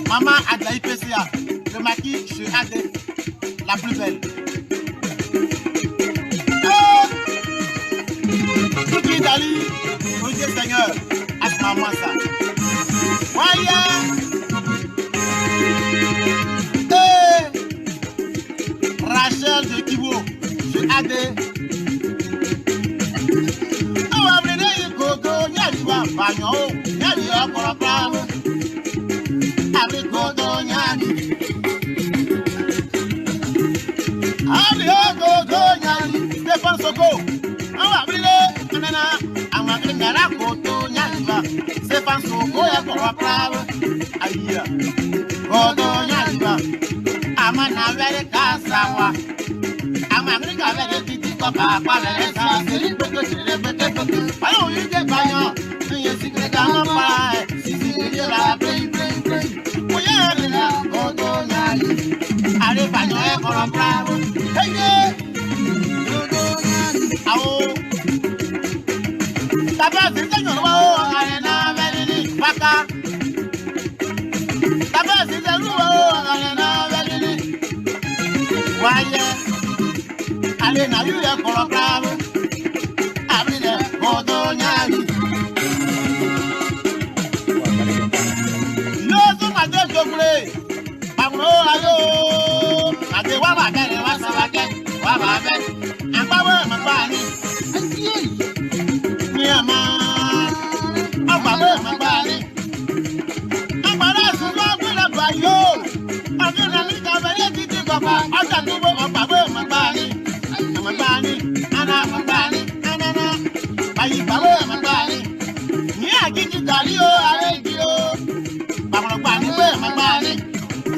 Maman a de la IPCA, le maquis chez AD, la plus belle. Qui Dali, mon Dieu Seigneur, à ce moment ça. Rachel de Kibo, chez AD. Allez, na you ya for bravo. Abrile modo nyali. No so ma de jogure. Pamro ayo. Ade wa ba kere wa sa wa ke. Wa ba be. Agba we ma gba ni. Ni ama. Agba we ma gba ni. Agba la su lo gbe la ba yo. Ade na ni ka be ye titi baba. Aja tu bo agba we ma gba ni. Magani, ana magani, anana, bayi bawo magani. Ni agiti dalio alegio, bawo magani we magani.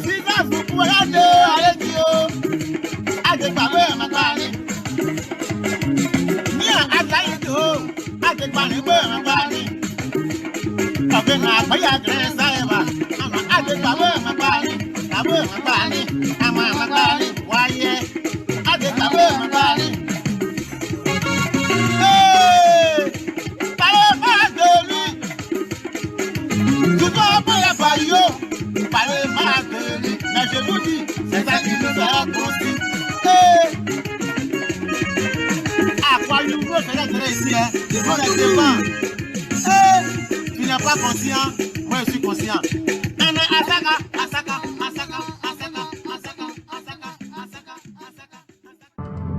Siza fuku ade alegio, ade bawo magani. Ni agayi do, ade bani we magani. Obe na baya gresa eba, ama ade bawo magani, bawo magani, ama magani, waye. Ade bawo magani. Mais je vous dis, c'est ça qui nous a construit. À quoi nous voulons faire ici, il faut être devant. Tu n'es pas conscient, moi je suis conscient. Asaka, Asaka, Asaka, Asaka, Asaka, Asaka, Asaka, Asaka.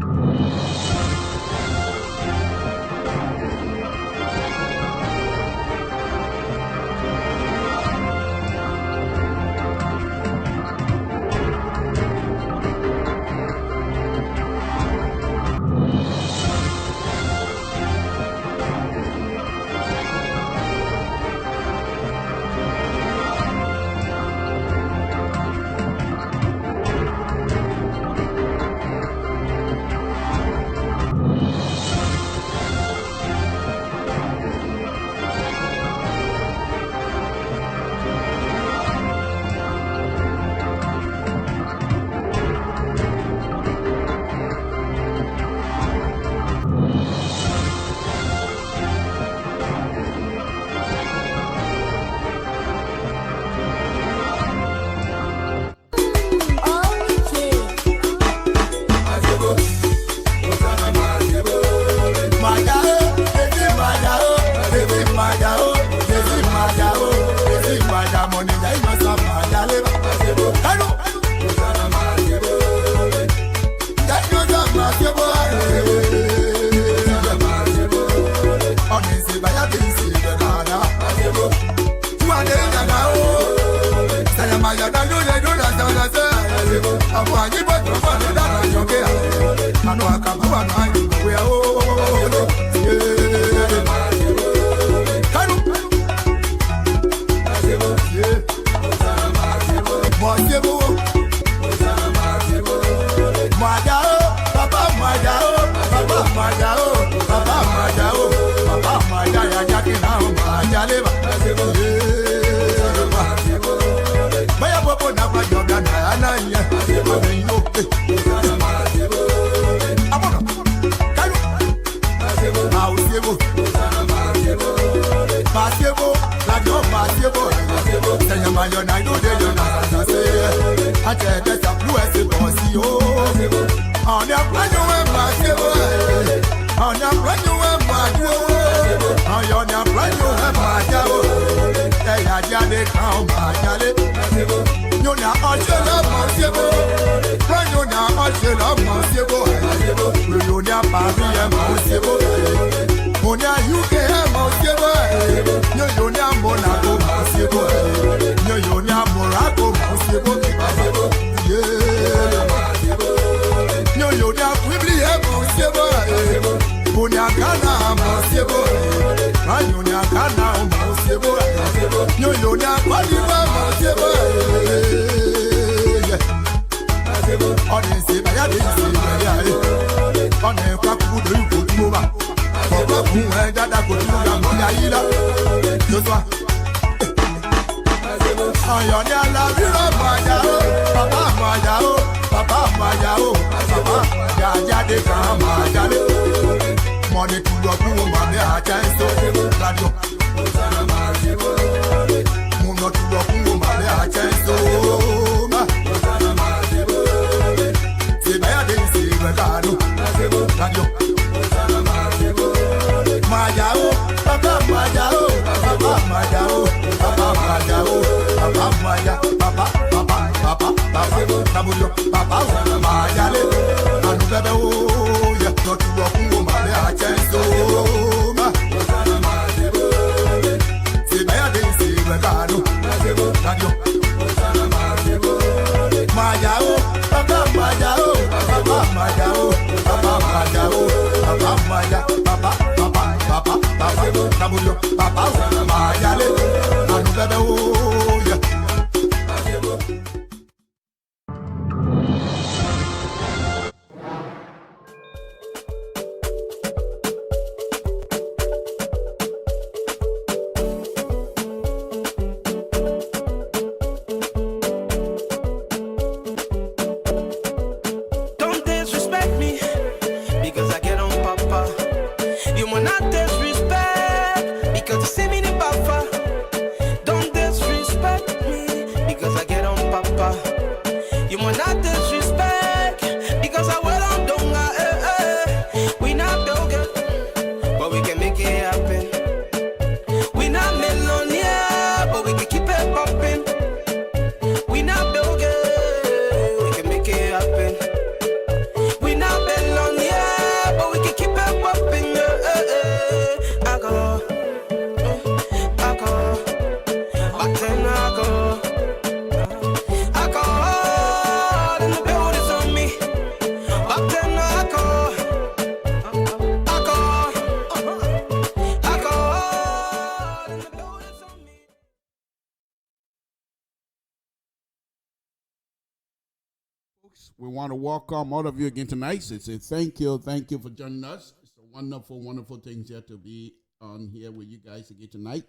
We want to welcome all of you again tonight. So say thank you for joining us. It's a wonderful things here to be on here with you guys again tonight.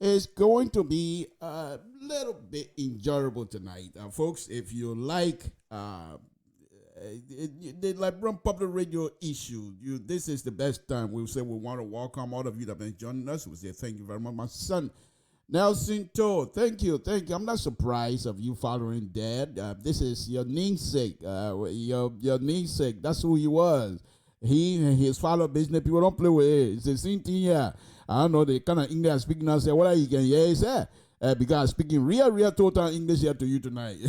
It's going to be a little bit enjoyable tonight, folks. If you like, they like run public radio issue. This is the best time. We'll say we want to welcome all of you that have been joining us. We say thank you very much, my son. Nelson To, thank you. I'm not surprised of you following Dad. This is your namesake. Your namesake. That's who he was. His father business. People don't play with it. It's the same thing here. I don't know the kind of English I'm speaking now. Say what are you can hear? Say because I'm speaking real total English here to you tonight.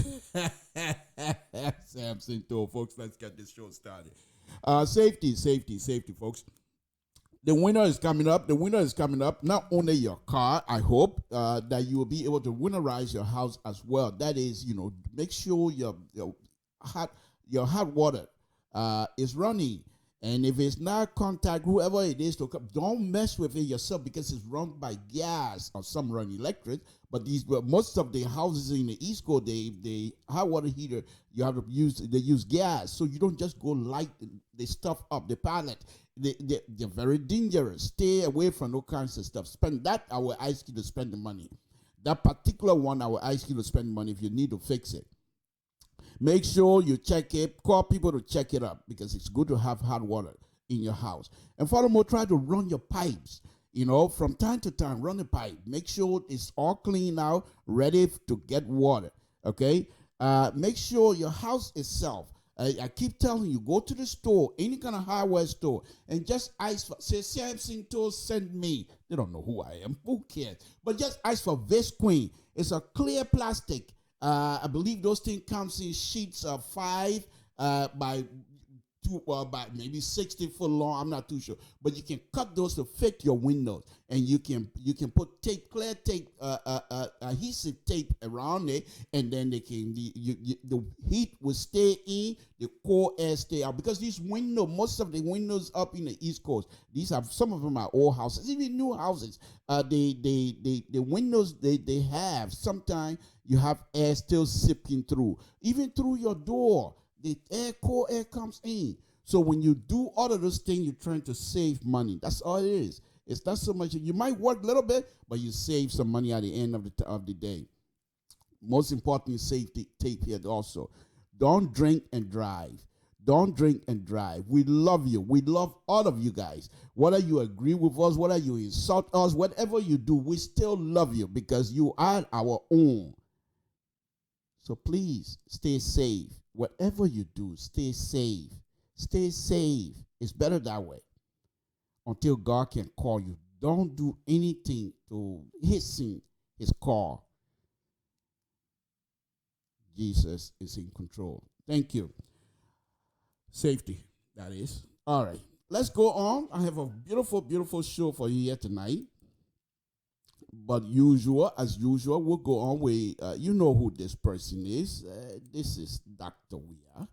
Samson To, folks. Let's get this show started. Safety, folks. The winter is coming up. The winter is coming up. Not only your car, I hope that you will be able to winterize your house as well. That is, make sure hot your hot water is running. And if it's not, contact whoever it is to come. Don't mess with it yourself because it's run by gas or some run electric. But most of the houses in the East Coast, they hot water heater, you have to use gas. So you don't just go light the stuff up, the pallet. They're very dangerous. Stay away from all kinds of stuff. Spend that, I will ask you to spend the money. That particular one, I will ask you to spend money if you need to fix it. Make sure you check it. Call people to check it up because it's good to have hot water in your house. And furthermore, try to run your pipes. From time to time, run the pipe. Make sure it's all clean out, ready to get water. Okay? Make sure your house itself. I keep telling you, go to the store, any kind of hardware store, and just ask for, say, Samson told send me. They don't know who I am. Who cares? But just ask for Visqueen. It's a clear plastic. I believe those things comes in sheets of 5 by maybe 60 foot long. I'm not too sure, but you can cut those to fit your windows, and you can put clear tape, adhesive tape around it, and then the heat will stay in, the cold air stay out. Because most of the windows up in the East Coast, some of them are old houses, even new houses. The windows they have, sometimes you have air still seeping through, even through your door. The cold air comes in. So when you do all of those things, you're trying to save money. That's all it is. It's not so much. You might work a little bit, but you save some money at the end of the day. Most importantly, safety tape here also. Don't drink and drive. Don't drink and drive. We love you. We love all of you guys. Whether you agree with us, whether you insult us, whatever you do, we still love you because you are our own. So please stay safe. Whatever you do, stay safe. Stay safe. It's better that way. Until God can call you. Don't do anything to hissing his call. Jesus is in control. Thank you. Safety, that is. All right. Let's go on. I have a beautiful, beautiful show for you here tonight. But as usual, we'll go on with, you know who this person is. This is Dr. Weah,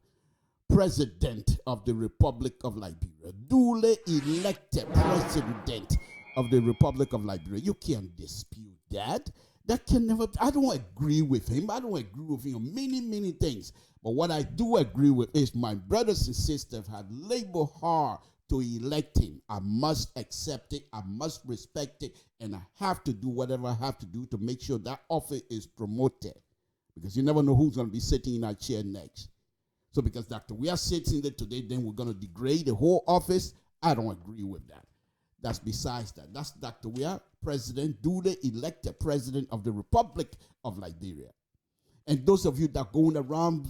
President of the Republic of Liberia, duly elected President of the Republic of Liberia. You can't dispute that. That can never, I don't agree with him. I don't agree with him on many, many things. But what I do agree with is my brothers and sisters have labored hard to elect him. I must accept it. I must respect it. And I have to do whatever I have to do to make sure that office is promoted. Because you never know who's going to be sitting in our chair next. So because Dr. Weah sits in there today, then we're going to degrade the whole office. I don't agree with that. That's besides that. That's Dr. Weah, President, duly elected President of the Republic of Liberia. And those of you that are going around,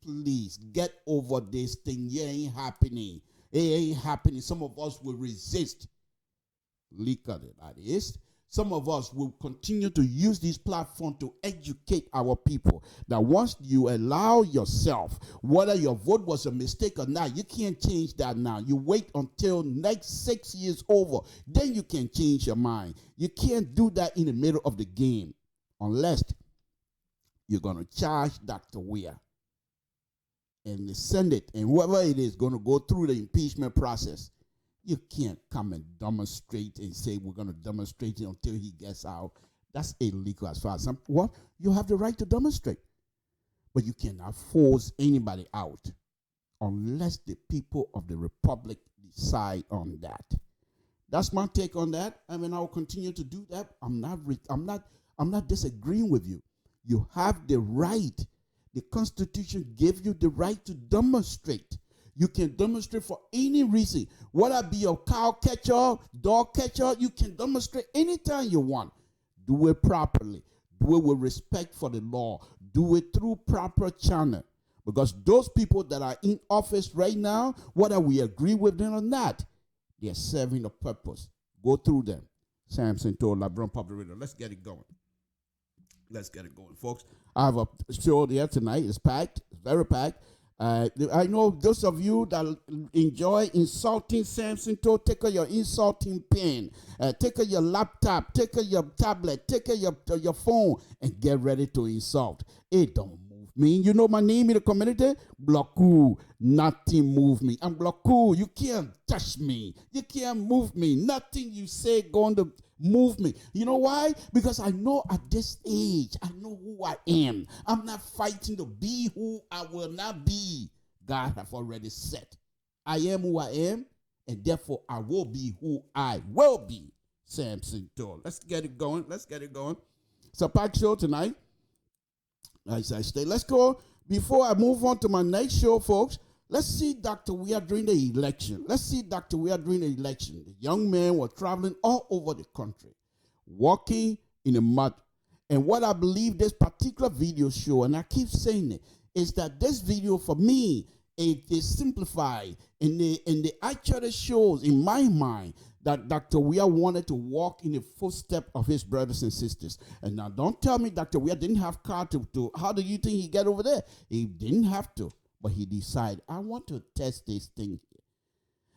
please get over this thing. It ain't happening. It ain't happening. Some of us will resist. Look at it, that is. Some of us will continue to use this platform to educate our people. That once you allow yourself, whether your vote was a mistake or not, you can't change that now. You wait until next 6 years over, then you can change your mind. You can't do that in the middle of the game unless you're going to charge Dr. Weah and the Senate and whoever it is going to go through the impeachment process. You can't come and demonstrate and say we're going to demonstrate it until he gets out. That's illegal as far as you have the right to demonstrate. But you cannot force anybody out unless the people of the republic decide on that. That's my take on that. I mean, I will continue to do that. I'm not disagreeing with you. You have the right. The Constitution gives you the right to demonstrate. You can demonstrate for any reason. Whether it be your cow catcher, dog catcher, you can demonstrate anytime you want. Do it properly. Do it with respect for the law. Do it through proper channel. Because those people that are in office right now, whether we agree with them or not, they are serving a purpose. Go through them. Samson told LeBron Public Radio. Let's get it going. Let's get it going, folks. I have a show there tonight. It's packed. It's very packed. I know those of you that enjoy insulting Samson Toe, take out your insulting pen, take out your laptop, take out your tablet, take out your phone, and get ready to insult. It don't move me. You know my name in the community? Blocku. Nothing move me. I'm Blocku. You can't touch me. You can't move me. Nothing you say going to move me. You know why? Because I know at this age, I know who I am. I'm not fighting to be who I will not be. God have already said, I am who I am, and therefore I will be who I will be. Samson Toe. Let's get it going. Let's get it going. It's a packed show tonight. As I stay, let's go. Before I move on to my next show, folks, let's see Dr. Weir during the election. Let's see Dr. Weir during the election. The young man was traveling all over the country, walking in the mud. And what I believe this particular video show, and I keep saying it, is that this video for me, it is simplified. And it actually shows in my mind that Dr. Weir wanted to walk in the footsteps of his brothers and sisters. And now don't tell me Dr. Weir didn't have car to how do you think he got over there? He didn't have to. But he decided, I want to test this thing here.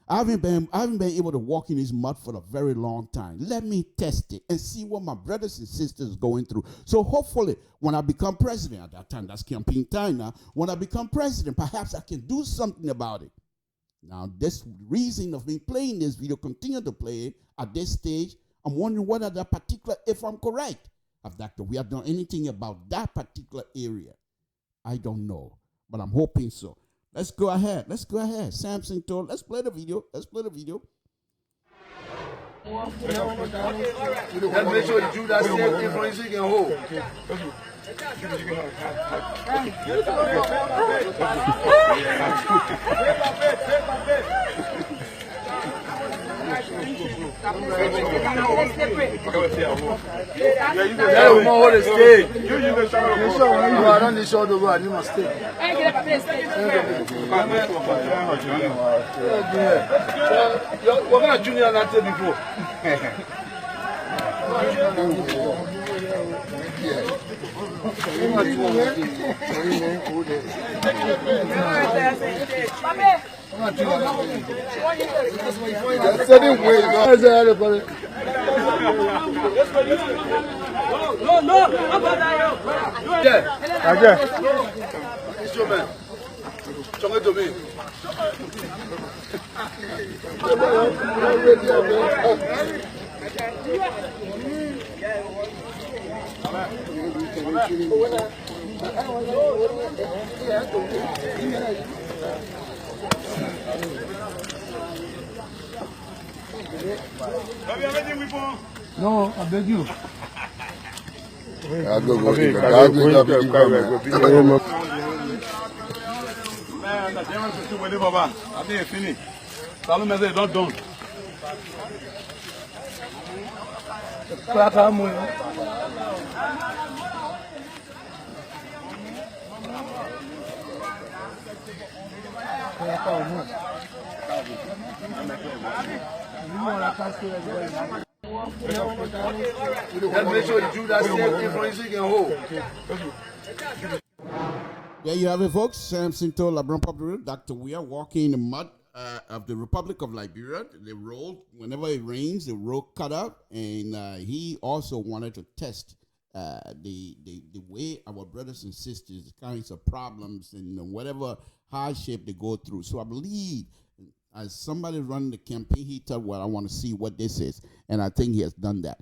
I haven't been able to walk in this mud for a very long time. Let me test it and see what my brothers and sisters are going through. So hopefully, when I become president, at that time, that's campaign time now, when I become president, perhaps I can do something about it. Now, this reason of me playing this video, continue to play it at this stage, I'm wondering whether that particular, if I'm correct, have Dr. Weir done anything about that particular area. I don't know. But I'm hoping so. Let's go ahead. Let's go ahead. Samson Toe. Let's play the video. Let's play the video. Let's make sure you do that same thing for you can hold. Hold the stage. I don't need show the rod. You must stay. What kind of junior that before? No. It's your man. Chong it to me. No, I beg you. Let's make sure you do that same thing for you can hold. There you have it, folks. Samson Toe, LeBron Popular, Dr. Weir walking in the mud of the Republic of Liberia. The road, whenever it rains, the road cut up, and he also wanted to test the way our brothers and sisters, the kinds of problems and whatever hardship they go through. So I believe as somebody running the campaign, he thought, well, I want to see what this is. And I think he has done that.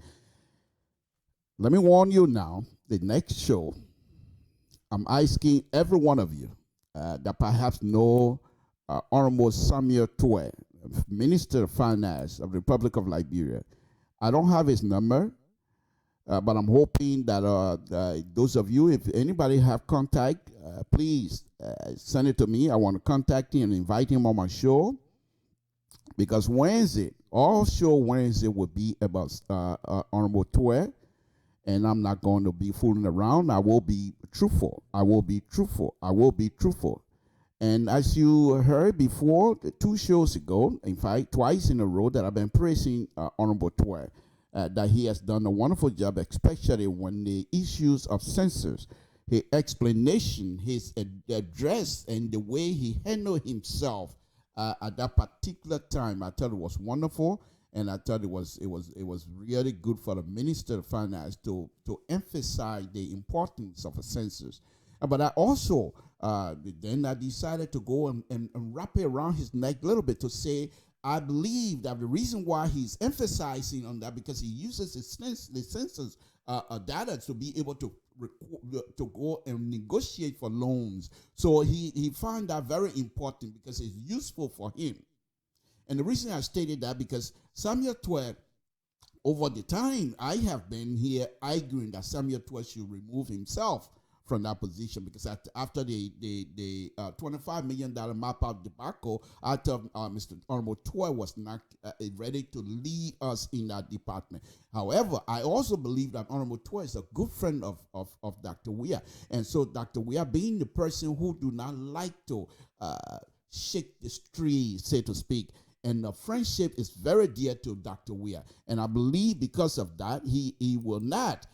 Let me warn you now, the next show, I'm asking every one of you that perhaps know Honorable Samuel Toe, Minister of Finance of the Republic of Liberia. I don't have his number, but I'm hoping that those of you, if anybody have contact, please send it to me. I want to contact him and invite him on my show. Because Wednesday, all show Wednesday will be about Honorable Toe, and I'm not going to be fooling around. I will be truthful. I will be truthful. I will be truthful. And as you heard before, 2 shows ago, in fact, twice in a row that I've been praising Honorable Toe, that he has done a wonderful job, especially when the issues of census his explanation, his address, and the way he handled himself at that particular time. I thought it was wonderful, and I thought it was really good for the Minister of Finance to emphasize the importance of a census. But I also then I decided to go and wrap it around his neck a little bit to say, I believe that the reason why he's emphasizing on that, because he uses the census data to be able to go and negotiate for loans. So he found that very important because it's useful for him. And the reason I stated that, because Samuel 12, over the time I have been here arguing that Samuel 12 should remove himself from that position, because after the $25 million map out debacle, I thought Mr. Honorable Toy was not ready to lead us in that department. However, I also believe that Honorable Toy is a good friend of Dr. Weah. And so Dr. Weah, being the person who do not like to shake the tree, so to speak, and the friendship is very dear to Dr. Weah. And I believe because of that, he will not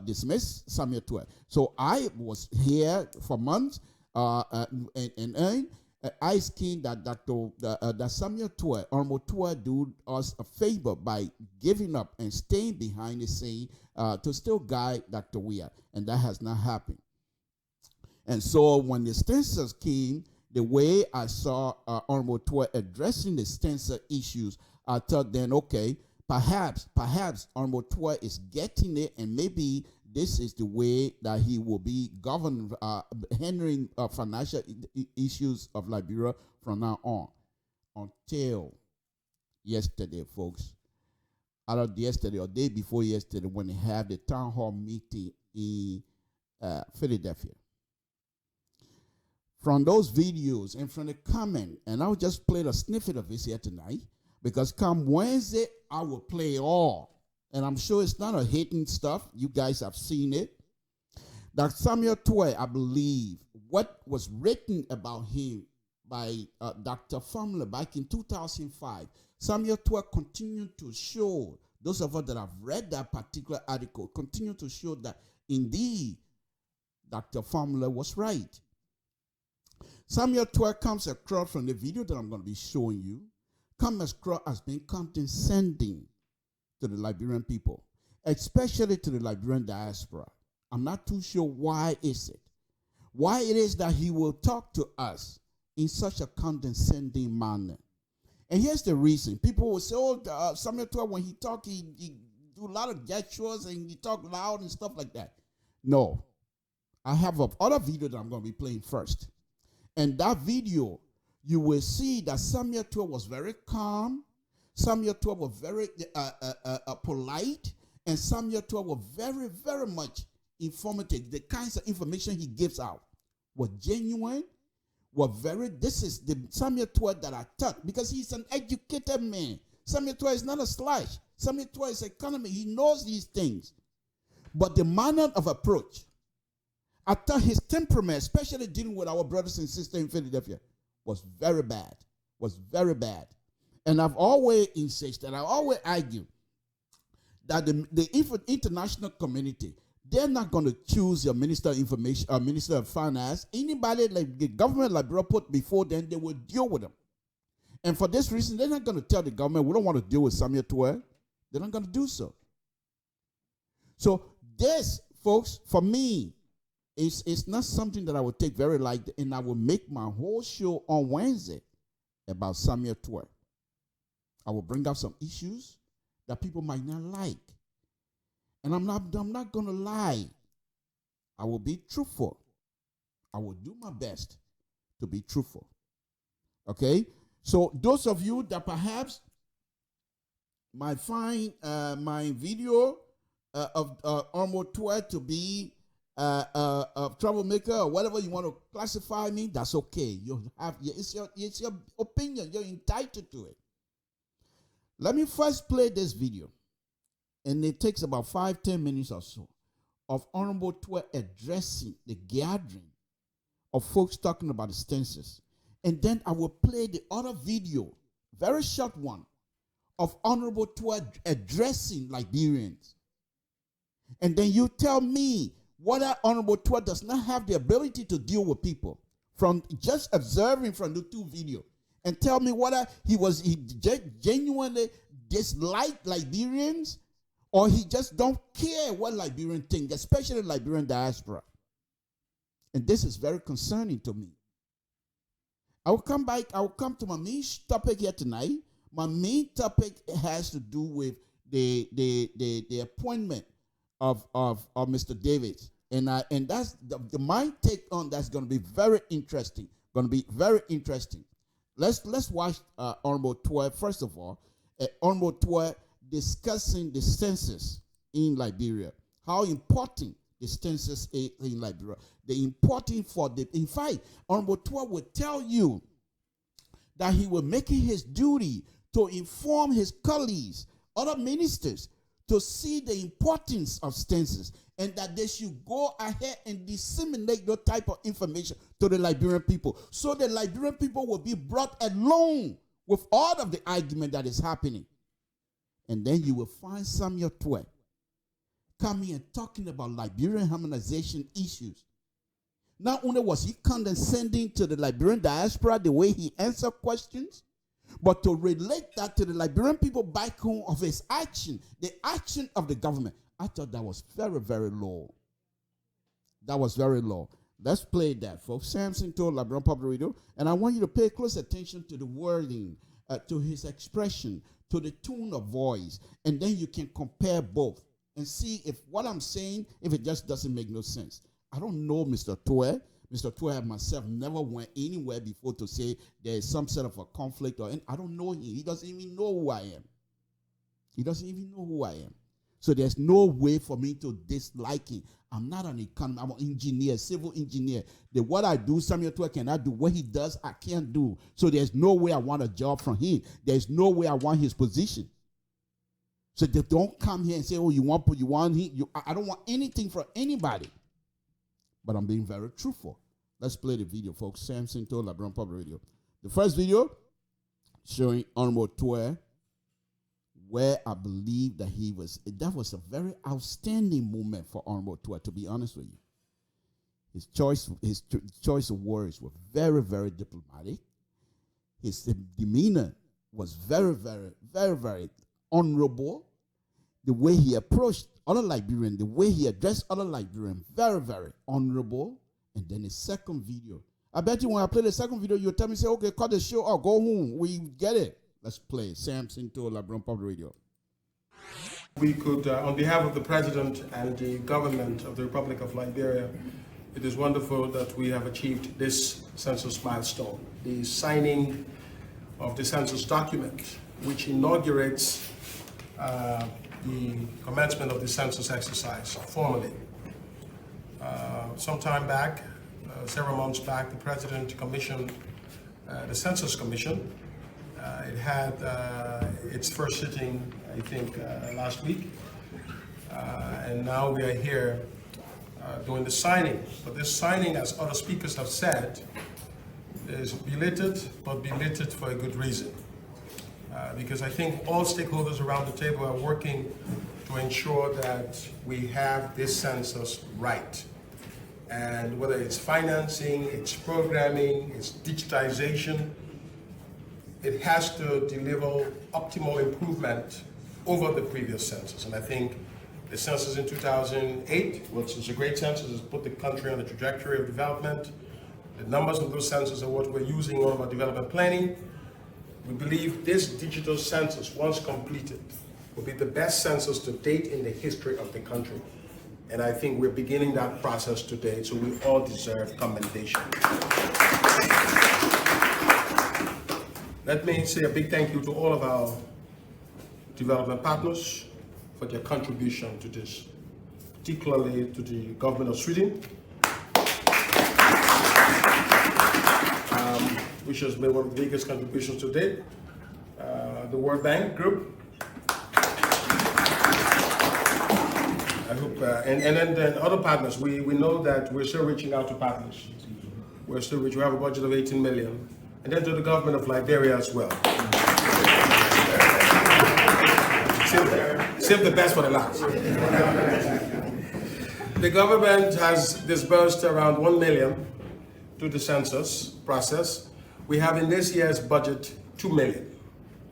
dismiss Samuel 12. So I was here for months and asking that that Samuel 12, Honorable 12, do us a favor by giving up and staying behind the scene to still guide Dr. Weah. And that has not happened. And so when the census came, the way I saw Honorable 12 addressing the census issues, I thought then, okay, perhaps Honorable 12 is getting it, and maybe this is the way that he will be governing, handling financial issues of Liberia from now on. Until yesterday, folks. Either yesterday or day before yesterday, when they had the town hall meeting in Philadelphia. From those videos and from the comment, and I'll just play a snippet of this here tonight, because come Wednesday, I will play all. And I'm sure it's not a hidden stuff. You guys have seen it. That Samuel 12, I believe, what was written about him by Dr. Famler back in 2005, Samuel 12 continued to show, those of us that have read that particular article, continue to show that indeed Dr. Famler was right. Samuel 12 comes across from the video that I'm going to be showing you, comes across as being condescending to the Liberian people, especially to the Liberian diaspora. I'm not too sure why is it. Why it is that he will talk to us in such a condescending manner. And here's the reason. People will say, oh, Samuel 12, when he talk, he do a lot of gestures and he talk loud and stuff like that. No. I have another video that I'm going to be playing first. And that video, you will see that Samuel 12 was very calm. Samuel 12 was very polite. And Samuel 12 was very, very much informative. The kinds of information he gives out were genuine, this is the Samuel 12 that I taught, because he's an educated man. Samuel 12 is not a slash. Samuel 12 is economy. He knows these things. But the manner of approach, I thought his temperament, especially dealing with our brothers and sisters in Philadelphia, was very bad. And I've always insisted, I always argue that the international community, they're not going to choose your minister of information, minister of finance. Anybody like the government Liberia put before them, they will deal with them. And for this reason, they're not going to tell the government, we don't want to deal with Samuel 12. They're not going to do so. So this, folks, for me, it's not something that I would take very lightly, and I will make my whole show on Wednesday about Samuel 12. I will bring up some issues that people might not like. And I'm not going to lie. I will be truthful. I will do my best to be truthful. Okay? So those of you that perhaps might find my video of Honorable 12 to be a troublemaker or whatever you want to classify me, that's okay. It's your opinion. You're entitled to it. Let me first play this video, and it takes about 5-10 minutes or so of Honorable 12 addressing the gathering of folks talking about the census. And then I will play the other video, very short one, of Honorable 12 addressing Liberians. And then you tell me whether Honorable Tua does not have the ability to deal with people from just observing from the 2 video, and tell me whether he genuinely disliked Liberians or he just don't care what Liberians think, especially Liberian diaspora. And this is very concerning to me. I will come to my main topic here tonight. My main topic has to do with the appointment of Mr. Davis. And that's my take on that's going to be very interesting. Let's watch Honorable Tua, first of all. Honorable Tua discussing the census in Liberia. How important the census is in Liberia. The importance in fact, Honorable Tua will tell you that he will make it his duty to inform his colleagues, other ministers, to see the importance of census, and that they should go ahead and disseminate that type of information to the Liberian people, so the Liberian people will be brought along with all of the argument that is happening. And then you will find Samuel Tua coming and talking about Liberian harmonization issues. Not only was he condescending to the Liberian diaspora the way he answered questions, but to relate that to the Liberian people back home of his action, the action of the government. I thought that was very, very low. That was very low. Let's play that, folks. Samson told Liberian Public Radio, and I want you to pay close attention to the wording, to his expression, to the tone of voice, and then you can compare both and see if what I'm saying, if it just doesn't make no sense. I don't know Mr. Tua. Mr. Tua and myself never went anywhere before to say there is some sort of a conflict, I don't know him. He doesn't even know who I am. He doesn't even know who I am. So there's no way for me to dislike him. I'm not an economist. I'm an engineer, civil engineer. What I do, Samuel Tua cannot do. What he does, I can't do. So there's no way I want a job from him. There's no way I want his position. So they don't come here and say, oh, you want him. I don't want anything from anybody. But I'm being very truthful. Let's play the video, folks. Samson told Liberian Public Radio. The first video showing Honorable Tua, where I believe that that was a very outstanding moment for Honorable Tua, to be honest with you. His choice of words were very, very diplomatic. His demeanor was very, very, very, very honorable. The way he approached other Liberians, the way he addressed other Liberians, very, very honorable. And then the second video. I bet you when I play the second video, you'll tell me, say, okay, cut the show or go home. We get it. Let's play Samson to Liberian Public Radio. We could, on behalf of the President and the government of the Republic of Liberia, it is wonderful that we have achieved this census milestone, the signing of the census document, which inaugurates the commencement of the census exercise formally. Some time back, several months back, the President commissioned the Census Commission. It had its first sitting, I think, last week. And now we are here doing the signing. But this signing, as other speakers have said, is belated, but belated for a good reason. Because I think all stakeholders around the table are working to ensure that we have this census right. And whether it's financing, it's programming, it's digitization, it has to deliver optimal improvement over the previous census. And I think the census in 2008, which is a great census, has put the country on the trajectory of development. The numbers of those censuses are what we're using in all of our development planning. We believe this digital census, once completed, will be the best census to date in the history of the country. And I think we're beginning that process today, so we all deserve commendation. Let me say a big thank you to all of our development partners for their contribution to this, particularly to the government of Sweden, which has made one of the biggest contributions to date, the World Bank Group, I hope, and then other partners. We know that we're still reaching out to partners. We have a budget of 18 million. And then to the government of Liberia as well. Save the best for the last. The government has disbursed around 1 million to the census process. We have in this year's budget 2 million.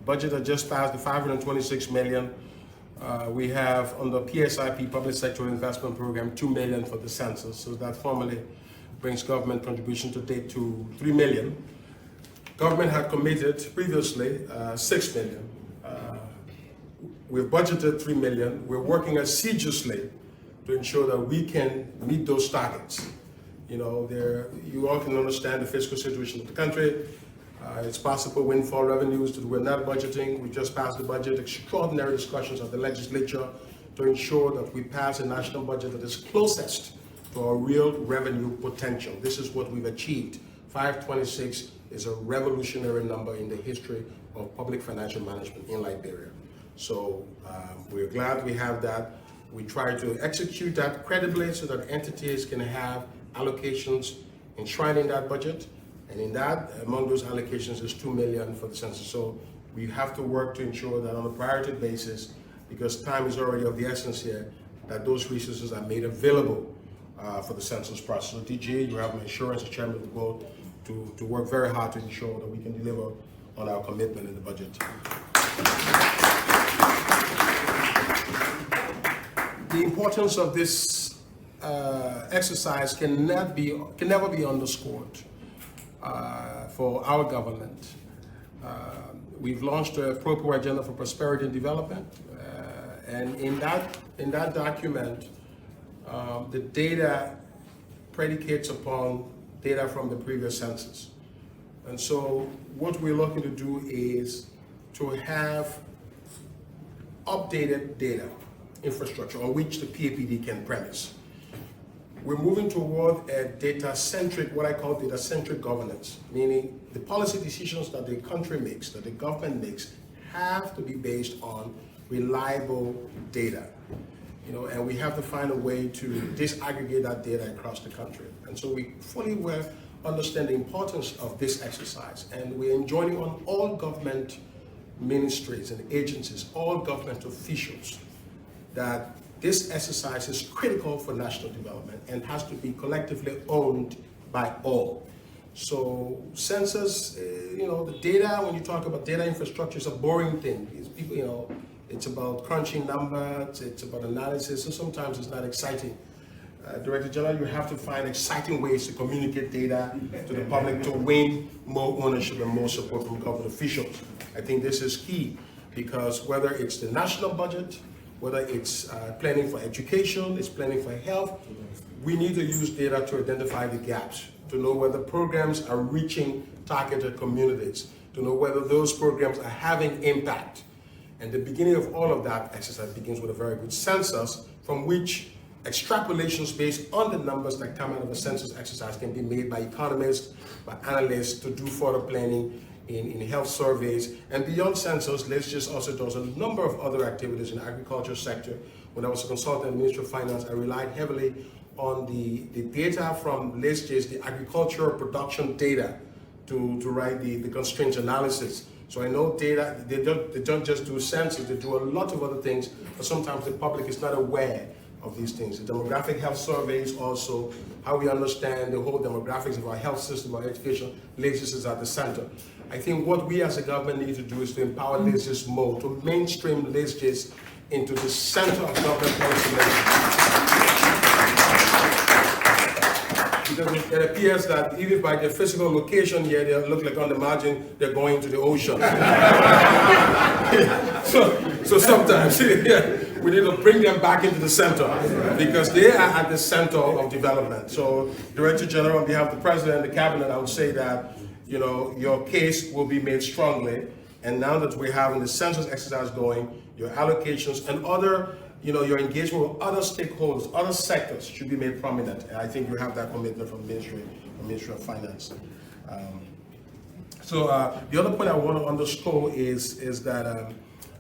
Budget that just passed the 526 million. We have on the PSIP, Public Sector Investment Program, 2 million for the census. So that formally brings government contribution to date to 3 million. Government had committed previously 6 million. We've budgeted 3 million. We're working assiduously to ensure that we can meet those targets. You know, you all can understand the fiscal situation of the country. It's possible windfall revenues to we're not budgeting. We just passed the budget, extraordinary discussions of the legislature to ensure that we pass a national budget that is closest to our real revenue potential. This is what we've achieved. 526 is a revolutionary number in the history of public financial management in Liberia. So we're glad we have that. We try to execute that credibly so that entities can have allocations enshrined in that budget. And in that, among those allocations is 2 million for the census. So we have to work to ensure that on a priority basis, because time is already of the essence here, that those resources are made available for the census process. So DG, you have my assurance as chairman of the board to work very hard to ensure that we can deliver on our commitment in the budget. The importance of this exercise can never be underscored for our government. We've launched a pro-poor agenda for prosperity and development, and in that document, the data predicates upon data from the previous census. And so what we're looking to do is to have updated data infrastructure on which the PAPD can premise. We're moving toward a data-centric, what I call data-centric governance, meaning the policy decisions that the country makes, that the government makes, have to be based on reliable data. You know, and we have to find a way to disaggregate that data across the country. And so we fully well understand the importance of this exercise, and we're enjoining on all government ministries and agencies, all government officials, that this exercise is critical for national development and has to be collectively owned by all. So census, you know, the data, when you talk about data infrastructure, is a boring thing. It's people, you know, it's about crunching numbers, it's about analysis, and sometimes it's not exciting. Director General, you have to find exciting ways to communicate data to the public to win more ownership and more support from government officials. I think this is key, because whether it's the national budget, whether it's planning for education, it's planning for health, we need to use data to identify the gaps, to know whether programs are reaching targeted communities, to know whether those programs are having impact. And the beginning of all of that exercise begins with a very good census, from which extrapolations based on the numbers that come out of the census exercise can be made by economists, by analysts, to do further planning in health surveys. And beyond census, LISGIS also does a number of other activities in the agriculture sector. When I was a consultant in the Ministry of Finance, I relied heavily on the data from LISGIS, the agricultural production data, to write the constraints analysis. So I know data, they don't just do census, they do a lot of other things, but sometimes the public is not aware of these things. The demographic health surveys also, how we understand the whole demographics of our health system, our education, LISGIS is at the center. I think what we as a government need to do is to empower LISGIS more, to mainstream LISGIS into the center of government policy making. Because it appears that even by their physical location here, they look like on the margin, they're going to the ocean. so sometimes we need to bring them back into the center, because they are at the center of development. So, Director General, on behalf of the President and the Cabinet, I would say that, you know, your case will be made strongly. And now that we're having the census exercise going, your allocations and other, you know, your engagement with other stakeholders, other sectors should be made prominent. And I think you have that commitment from the Ministry of Finance. The other point I want to underscore is that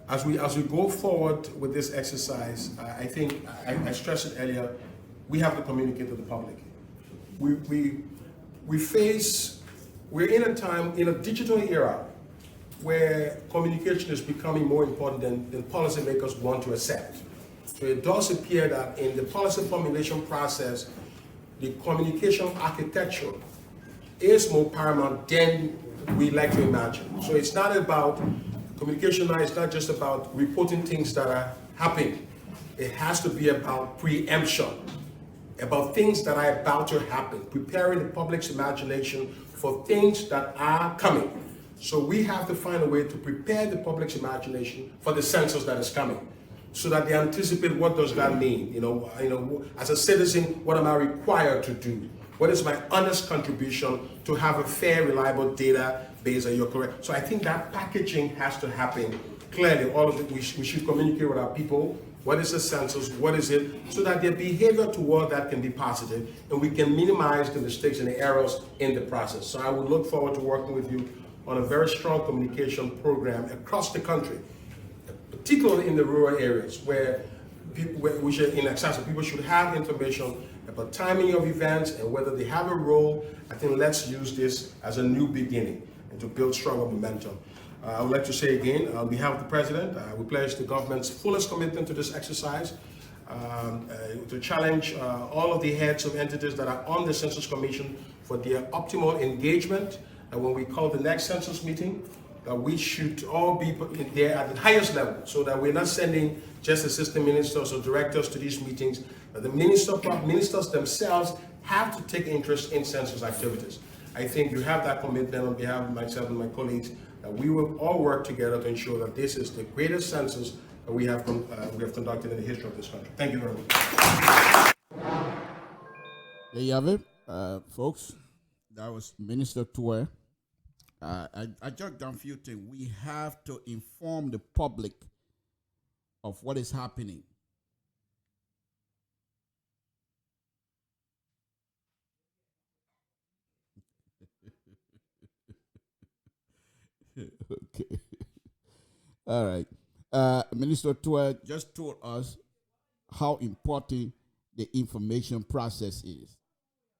as we go forward with this exercise, I think I stressed it earlier, we have to communicate to the public. We're in a time, in a digital era, where communication is becoming more important than policymakers want to accept. So it does appear that in the policy formulation process, the communication architecture is more paramount than we like to imagine. So it's not about communication now, it's not just about reporting things that are happening. It has to be about preemption, about things that are about to happen, preparing the public's imagination for things that are coming. So we have to find a way to prepare the public's imagination for the census that is coming, so that they anticipate what does that mean. As a citizen, what am I required to do? What is my honest contribution to have a fair, reliable database? Are you correct? So I think that packaging has to happen clearly. All of it, we should communicate with our people. What is the census? What is it? So that their behavior toward that can be positive, and we can minimize the mistakes and the errors in the process. So I would look forward to working with you on a very strong communication program across the country, particularly in the rural areas where we should, in access, people should have information about timing of events and whether they have a role. I think let's use this as a new beginning and to build stronger momentum. I would like to say again, on behalf of the President, we pledge the government's fullest commitment to this exercise, to challenge all of the heads of entities that are on the Census Commission for their optimal engagement. And when we call the next census meeting, we should all be there at the highest level, so that we're not sending just assistant ministers or directors to these meetings, but the ministers themselves have to take interest in census activities. I think you have that commitment on behalf of myself and my colleagues, that we will all work together to ensure that this is the greatest census that we have conducted in the history of this country. Thank you very much. There you have it, folks. That was Minister Tuer. I jot down a few things. We have to inform the public of what is happening. Okay. All right. Minister Tuer just told us how important the information process is.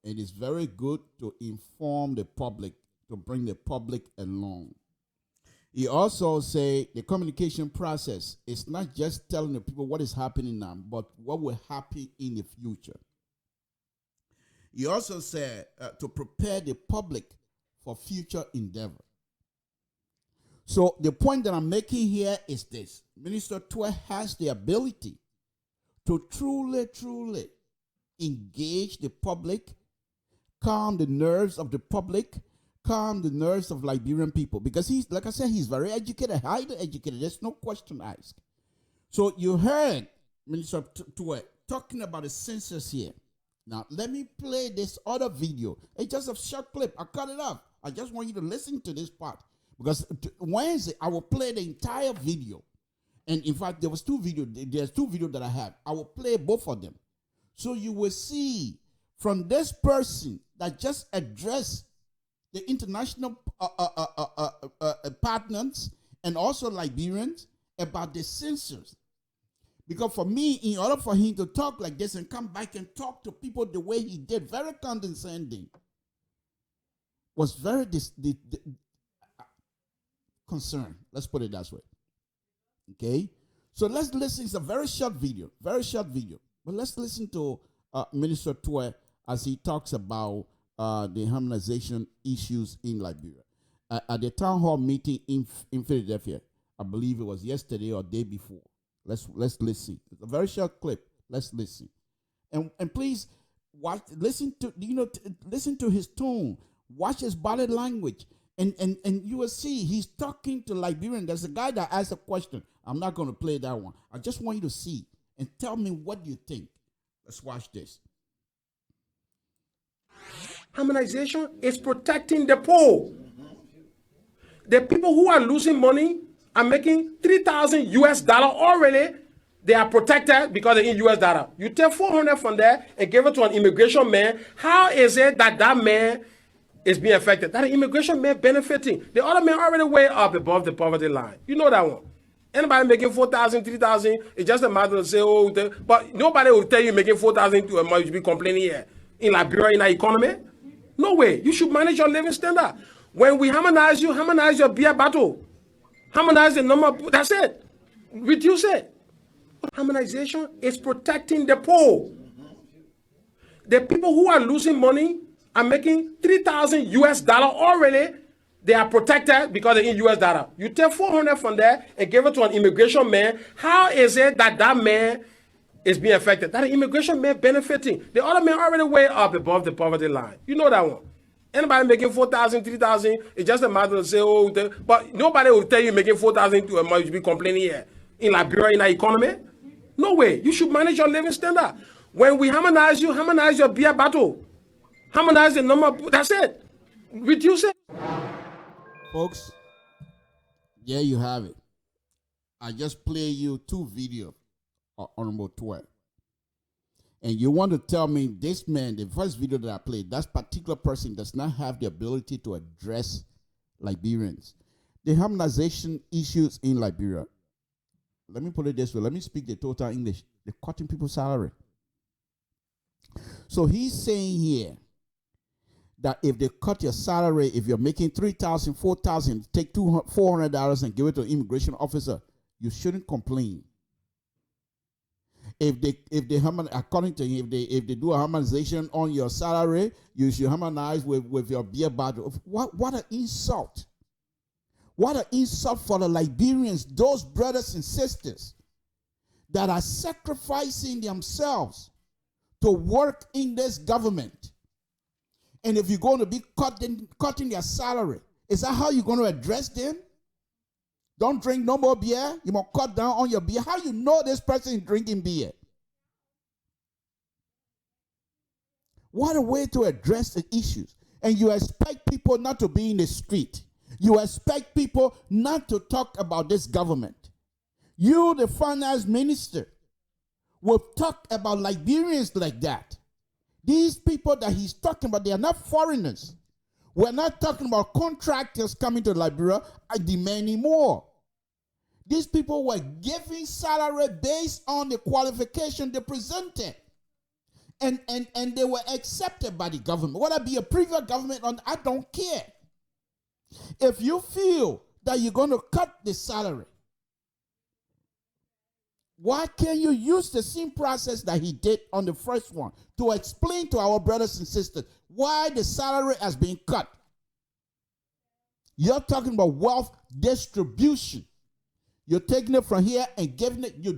It is very good to inform the public, to bring the public along. He also said the communication process is not just telling the people what is happening now, but what will happen in the future. He also said to prepare the public for future endeavor. So the point that I'm making here is this. Minister Tuer has the ability to truly engage the public, calm the nerves of the public, calm the nerves of Liberian people, because he's, like I said, he's very educated, highly educated. There's no question asked. So you heard Minister Tuer talking about the census here. Now let me play this other video. It's just a short clip. I cut it off. I just want you to listen to this part, because Wednesday I will play the entire video. And in fact, there's two videos that I have. I will play both of them, so you will see from this person that just addressed the international partners and also Liberians about the census. Because for me, in order for him to talk like this and come back and talk to people the way he did, very condescending, was very concerned. Let's put it that way. Okay? So let's listen. It's a very short video. But let's listen to Minister Tuer as he talks about the harmonization issues in Liberia. At the town hall meeting in Philadelphia, I believe it was yesterday or day before. Let's listen. It's a very short clip. Let's listen. And please listen to his tone. Watch his body language. And you will see he's talking to Liberian. There's a guy that asked a question. I'm not going to play that one. I just want you to see and tell me what you think. Let's watch this. Harmonization is protecting the poor. The people who are losing money are making $3,000 US already. They are protected because they're in US dollar. You take 400 from there and give it to an immigration man. How is it that that man is being affected? That immigration man benefiting. The other man already way up above the poverty line. You know that one. Anybody making 4,000, 3,000, it's just a matter of say, oh, but nobody will tell you making 4,000 to a month, you should be complaining here. In Liberia, in our economy? No way. You should manage your living standard. When we harmonize you, harmonize your beer bottle. Harmonize the number. That's it. Reduce it. Harmonization is protecting the poor. The people who are losing money are making 3,000 US dollar already. They are protected because they're in US dollar. You take 400 from there and give it to an immigration man. How is it that that man is being affected? That immigration man benefiting. The other man already way up above the poverty line. You know that one. Anybody making 4,000, 3,000, it's just a matter of say, oh, but nobody will tell you making 4,000 to a month, you should be complaining here. In Liberia, in our economy? No way. You should manage your living standard. When we harmonize you, harmonize your beer battle. Harmonize the number, that's it. Reduce it. Folks, there you have it. I just play you 2 videos on Honorable 12. And you want to tell me this man, the first video that I played, that particular person does not have the ability to address Liberians. The harmonization issues in Liberia. Let me put it this way. Let me speak the total English. They're cutting people's salary. So he's saying here that if they cut your salary, if you're making $3,000, $4,000, take $400 and give it to an immigration officer, you shouldn't complain. If they according to him, if they do a harmonization on your salary, you should harmonize with your beer bottle. What an insult! What an insult for the Liberians, those brothers and sisters that are sacrificing themselves to work in this government. And if you're going to be cutting their salary, is that how you're going to address them? Don't drink no more beer. You must cut down on your beer. How you know this person is drinking beer? What a way to address the issues. And you expect people not to be in the street. You expect people not to talk about this government. You, the finance minister, will talk about Liberians like that. These people that he's talking about, they are not foreigners. We're not talking about contractors coming to Liberia and demanding more. These people were giving salary based on the qualification they presented. And they were accepted by the government. Whether it be a previous government or I don't care. If you feel that you're going to cut the salary, why can't you use the same process that he did on the first one to explain to our brothers and sisters why the salary has been cut? You're talking about wealth distribution. You're taking it from here and giving it, you're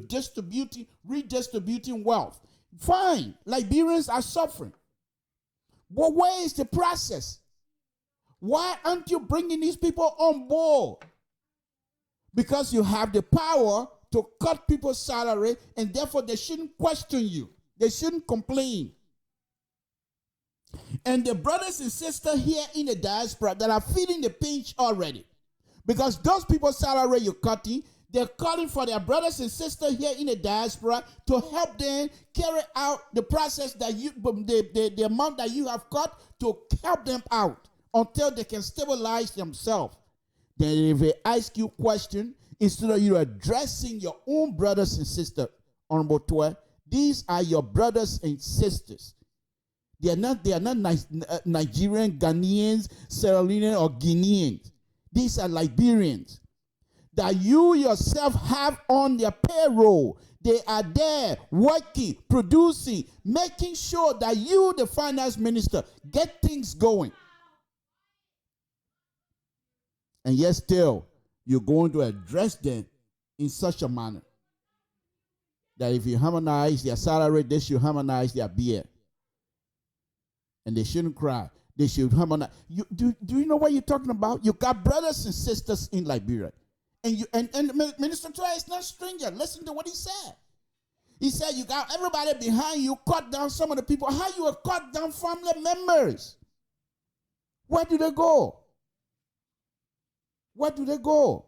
redistributing wealth. Fine, Liberians are suffering. But where is the process? Why aren't you bringing these people on board? Because you have the power to cut people's salary, and therefore they shouldn't question you. They shouldn't complain. And the brothers and sisters here in the diaspora that are feeling the pinch already, because those people's salary you're cutting, they're calling for their brothers and sisters here in the diaspora to help them carry out the process that the amount that you have cut, to help them out until they can stabilize themselves. Then if they ask you a question, instead of you addressing your own brothers and sisters, Honorable 12, these are your brothers and sisters. They are not Nigerian, Ghanaians, Sierra Leonean, or Guineans. These are Liberians that you yourself have on their payroll. They are there working, producing, making sure that you, the finance minister, get things going. And yet still, you're going to address them in such a manner that if you harmonize their salary, they should harmonize their beer. And they shouldn't cry. They should harmonize. Do you know what you're talking about? You got brothers and sisters in Liberia. And Minister Troy is not stranger. Listen to what he said. He said you got everybody behind you, cut down some of the people. How you have cut down family members? Where do they go? Where do they go?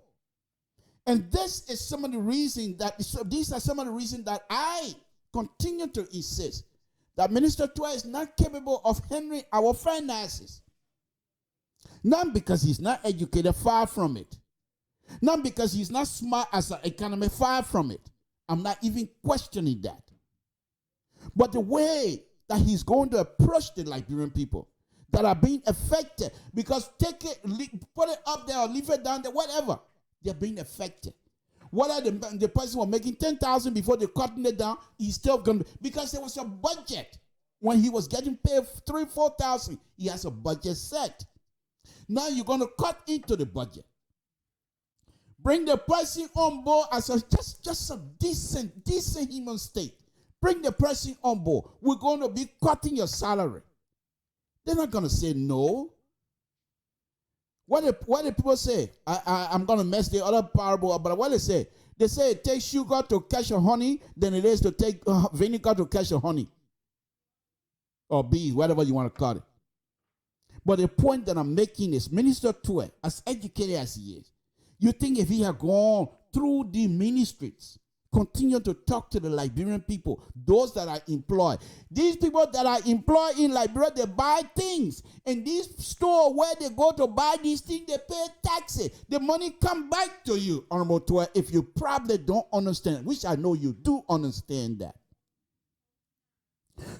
And this is some of the reasons these are some of the reasons that I continue to insist that Minister Troy is not capable of handling our finances. Not because he's not educated, far from it. Not because he's not smart as an economy, far from it. I'm not even questioning that. But the way that he's going to approach the Liberian people that are being affected, because take it, put it up there or leave it down there, whatever, they're being affected. whether the person was making 10,000 before they cutting it down, he's still going to, because there was a budget. When he was getting paid 3,000, 4,000, he has a budget set. Now you're going to cut into the budget. Bring the person on board as just a decent human state. Bring the person on board. We're going to be cutting your salary. They're not going to say no. What do people say? I'm going to mess the other parable, but what they say? They say it takes sugar to catch a honey than it is to take vinegar to catch a honey. Or bees, whatever you want to call it. But the point that I'm making is, Minister Tue, as educated as he is, you think if he had gone through the ministries, continue to talk to the Liberian people, those that are employed. These people that are employed in Liberia, they buy things. And these stores where they go to buy these things, they pay taxes. The money come back to you, Honorable Tue, if you probably don't understand, which I know you do understand that.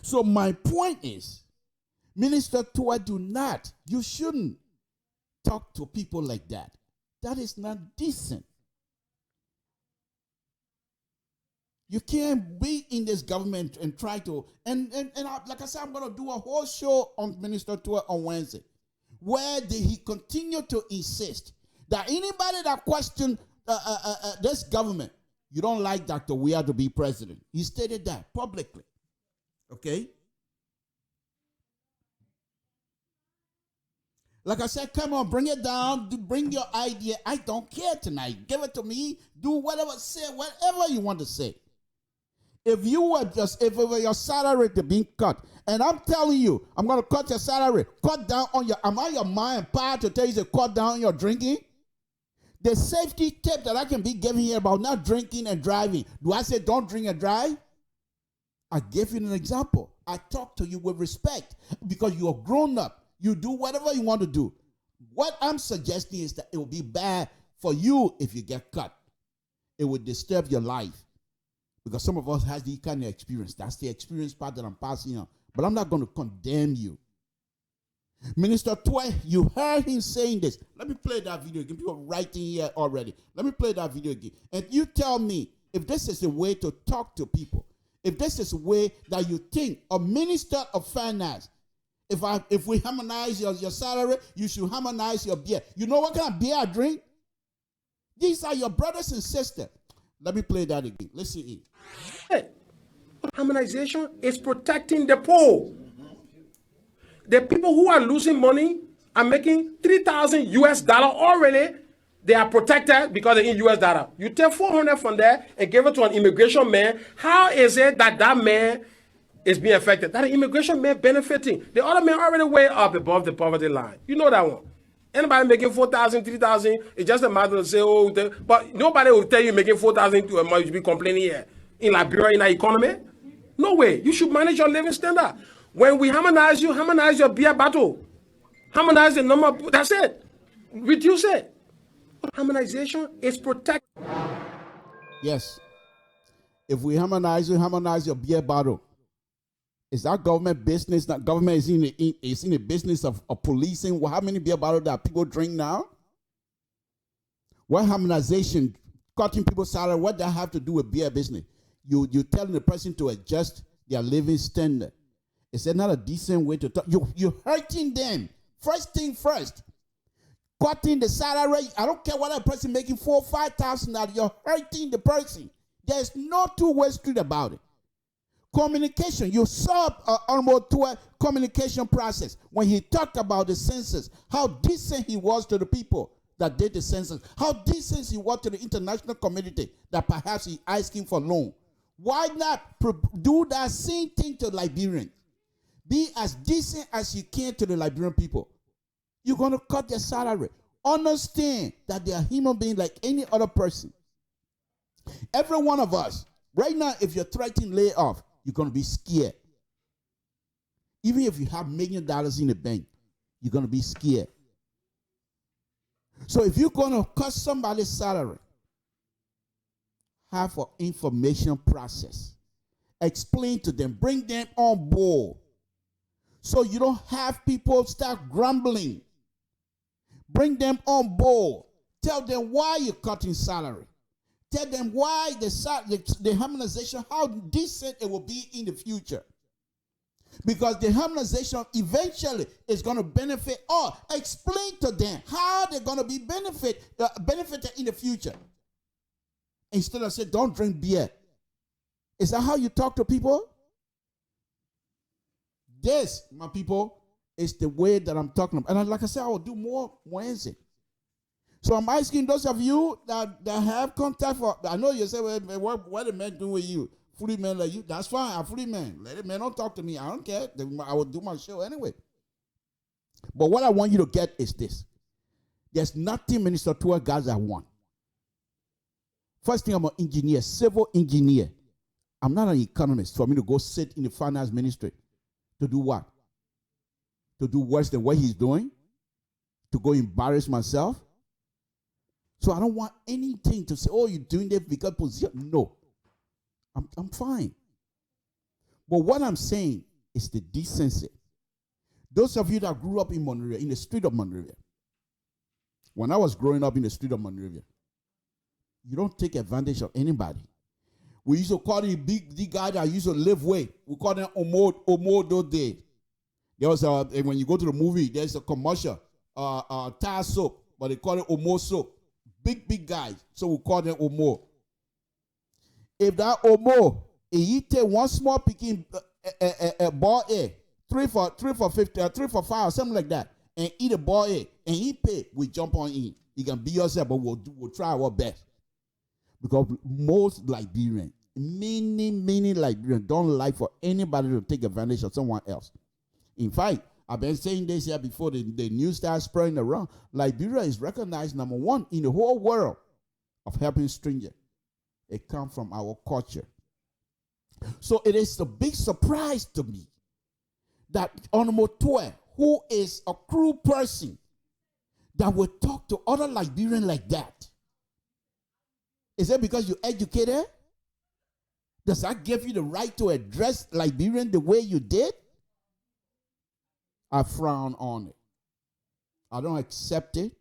So my point is, Minister Tue, you shouldn't talk to people like that. That is not decent. You can't be in this government and try to, like I said, I'm going to do a whole show on Minister Tue on Wednesday, where he continue to insist that anybody that question this government, you don't like Dr. Weah to be president. He stated that publicly. Okay? Like I said, come on, bring it down. Bring your idea. I don't care tonight. Give it to me. Do whatever, say whatever you want to say. If you were if it were your salary to be cut, and I'm telling you, I'm going to cut your salary, cut down on am I your mind power to tell you to cut down your drinking? The safety tip that I can be giving you about not drinking and driving. Do I say don't drink and drive? I gave you an example. I talk to you with respect because you're grown up. You do whatever you want to do. What I'm suggesting is that it will be bad for you if you get cut. It would disturb your life. Because some of us has the kind of experience. That's the experience part that I'm passing on. But I'm not going to condemn you. Minister Tue, you heard him saying this. Let me play that video again. People writing here already. Let me play that video again. And you tell me if this is a way to talk to people. If this is a way that you think a minister of finance, if we harmonize your salary, you should harmonize your beer. You know what kind of beer I drink? These are your brothers and sisters. Let me play that again. Listen in. Hey, harmonization is protecting the poor. The people who are losing money are making $3,000 US already. They are protected because they're in US dollar. You take 400 from there and give it to an immigration man. How is it that that man is being affected? That the immigration man benefiting. The other man already way up above the poverty line. You know that one. Anybody making 4,000, 3,000, it's just a matter of say, but nobody will tell you making 4,000 to a month, you be complaining here. In Liberia, in our economy? No way. You should manage your living standard. When we harmonize you, harmonize your beer bottle. Harmonize the number, that's it. Reduce it. Harmonization is protect. Yes. If we harmonize you, harmonize your beer bottle. Is that government business? That government is in the business of policing. Well, how many beer bottles that people drink now? What harmonization, cutting people's salary, what that have to do with beer business? You telling the person to adjust their living standard. Is that not a decent way to talk? You're hurting them. First thing first. Cutting the salary. I don't care what a person making $4,000 or $5,000. You're hurting the person. There's no two-way street about it. Communication. You saw almost to a communication process when he talked about the census, how decent he was to the people that did the census, how decent he was to the international community that perhaps he asking for loan. Why not do that same thing to Liberians? Be as decent as you can to the Liberian people. You're going to cut their salary. Understand that they are human beings like any other person. Every one of us, right now, if you're threatening layoff, you're going to be scared. Even if you have $1 million in the bank, you're going to be scared. So if you're going to cut somebody's salary, have an information process. Explain to them. Bring them on board. So you don't have people start grumbling. Bring them on board. Tell them why you're cutting salary. tell them why the harmonization, how decent it will be in the future. Because the harmonization eventually is going to benefit all. Explain to them how they're going to be benefited in the future. Instead of saying, don't drink beer. Is that how you talk to people? This, my people, is the way that I'm talking about. And like I said, I will do more Wednesday. So I'm asking those of you that have contact for, I know you say, well, what the man do with you? Free man like you, that's fine. I'm free man. Let it, man, don't talk to me. I don't care. I will do my show anyway. But what I want you to get is this. There's nothing Minister Tour guys I want. First thing, I'm an engineer, civil engineer. I'm not an economist for me to go sit in the finance ministry. To do what? To do worse than what he's doing? To go embarrass myself? So I don't want anything to say, oh, you're doing that because position. No. I'm fine. But what I'm saying is the decency. Those of you that grew up in Monrovia, in the street of Monrovia, when I was growing up in the street of Monrovia, you don't take advantage of anybody. We used to call the big guy that used to live way. We call them Omo those days. There was when you go to the movie, there's a commercial, tire soap, but they call it Omo soap. Big guys, so we call them Omo. If that Omo, he take one small picking ball egg, 3 for 50, 3 for 5, or something like that, and eat a ball egg, and he pay, we jump on in. You can be yourself, but we'll try our best. Because most Liberians, many Liberians don't like for anybody to take advantage of someone else. In fact, I've been saying this here before the news starts spreading around. Liberia is recognized #1 in the whole world of helping strangers. It comes from our culture. So it is a big surprise to me that Onomotoe, who is a cruel person, that will talk to other Liberians like that. Is it because you're educated? Does that give you the right to address Liberian the way you did? I frown on it. I don't accept it.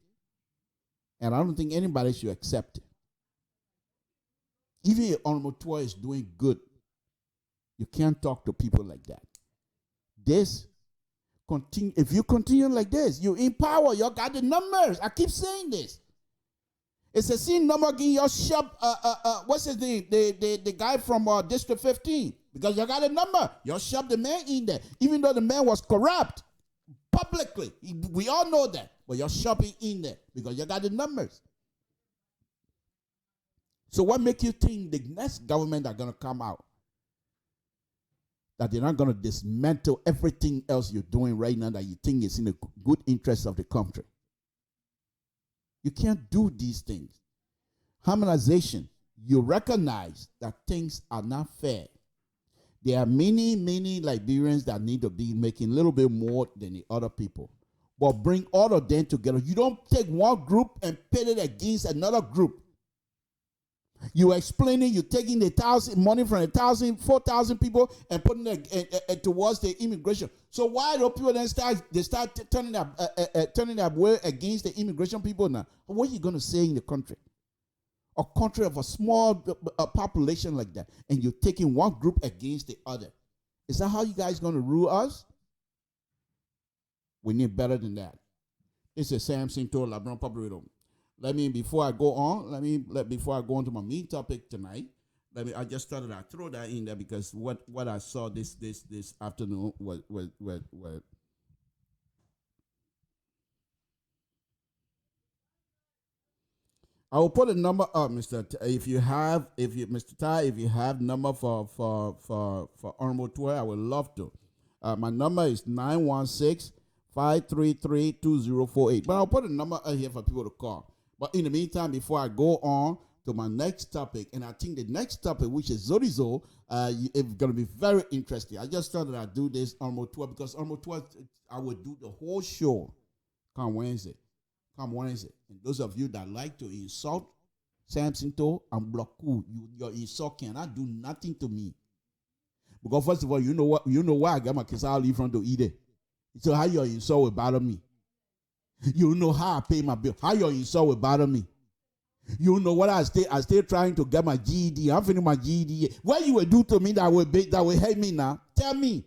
And I don't think anybody should accept it. Even if Onomotoe is doing good, you can't talk to people like that. If you continue like this, you in power, you got the numbers. I keep saying this. It's a scene number in your shop. What's his name? The guy from District 15. Because you got a number. You shoved the man in there. Even though the man was corrupt. Publicly. We all know that. But you're shoving in there. Because you got the numbers. So what makes you think the next government are going to come out? That they're not going to dismantle everything else you're doing right now that you think is in the good interest of the country. You can't do these things. Harmonization, you recognize that things are not fair. There are many Liberians that need to be making a little bit more than the other people. But bring all of them together. You don't take one group and pit it against another group. You're explaining, you're taking the money from 4,000 people and putting it towards the immigration. So why do people then start turning their way against the immigration people now? What are you going to say in the country? A country of a small population like that, and you're taking one group against the other. Is that how you guys going to rule us? We need better than that. This is Sam Sinto, Labron Pabrito. Before I go on, before I go on to my main topic tonight, I just started, I throw that in there because what I saw this afternoon was I will put a number up, Mr. If you have number for Onomotoe, I would love to. My number is 916-533-2048. But I'll put a number out here for people to call. But in the meantime, before I go on to my next topic, and I think the next topic, which is Zorizo, it's going to be very interesting. I just thought that I'd do this Onomotoe because Onomotoe, I would do the whole show come Wednesday. And those of you that like to insult Samson To and Bloku, your insult cannot do nothing to me. Because first of all, you know why I got my kids out from to eat it. So how your insult will bother me? You know how I pay my bill. How your insult will bother me? You know what I still trying to get my GED. I'm finishing my GED. What you will do to me that will help me now? Tell me.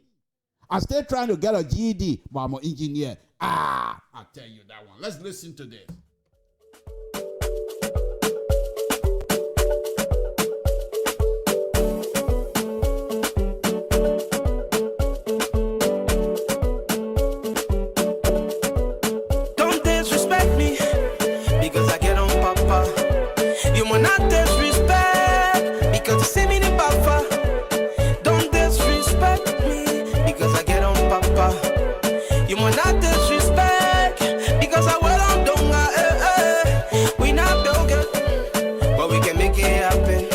I'm still trying to get a GED, but I'm an engineer. I'll tell you that one. Let's listen to this. Don't disrespect me because I get on papa. You will not disrespect because you see me in papa. Don't disrespect me because I get on papa. You will not disrespect because I will on donga. We not build it, but we can make it happen.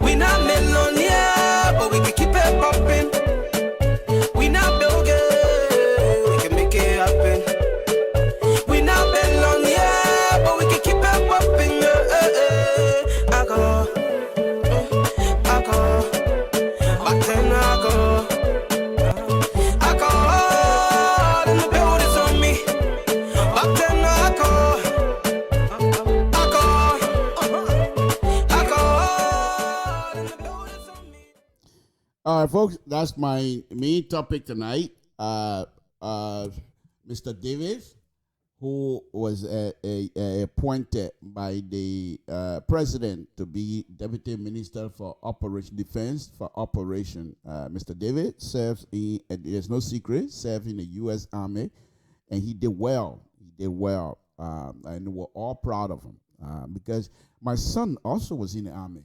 We not millionaire, but we can keep it popping. We not build it, we can make it happen. We not millionaire, but we can keep it popping. Alcohol, alcohol, back then alcohol. Alcohol in the building's on me. Back then alcohol. Alcohol. Alcohol in the building's on me. All right, folks, that's my main topic tonight. Mr. Davis, who was appointed by the president to be Deputy Minister for Operation Defense for Operation. Mr. Davis serves in, there's no secret, served in the U.S. Army, and he did well. He did well, and we're all proud of him because my son also was in the Army.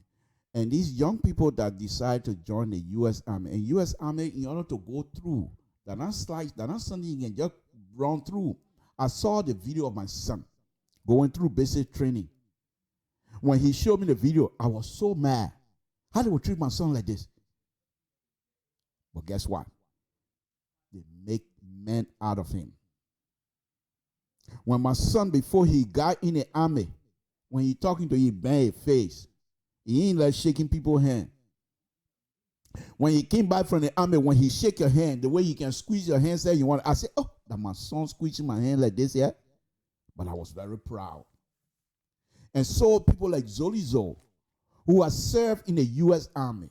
And these young people that decide to join the U.S. Army, and U.S. Army, in order to go through, they're not something you can just run through. I saw the video of my son going through basic training. When he showed me the video, I was so mad. How they would treat my son like this? But guess what? They make men out of him. When my son, before he got in the army, when he talking to you, bang his face. He ain't like shaking people's hand. When he came back from the army, when he shake your hand, the way you can squeeze your hand, say you want, I said, oh, that my son squeezing my hand like this, yeah? But I was very proud. And so people like Zolizo, who has served in the U.S. Army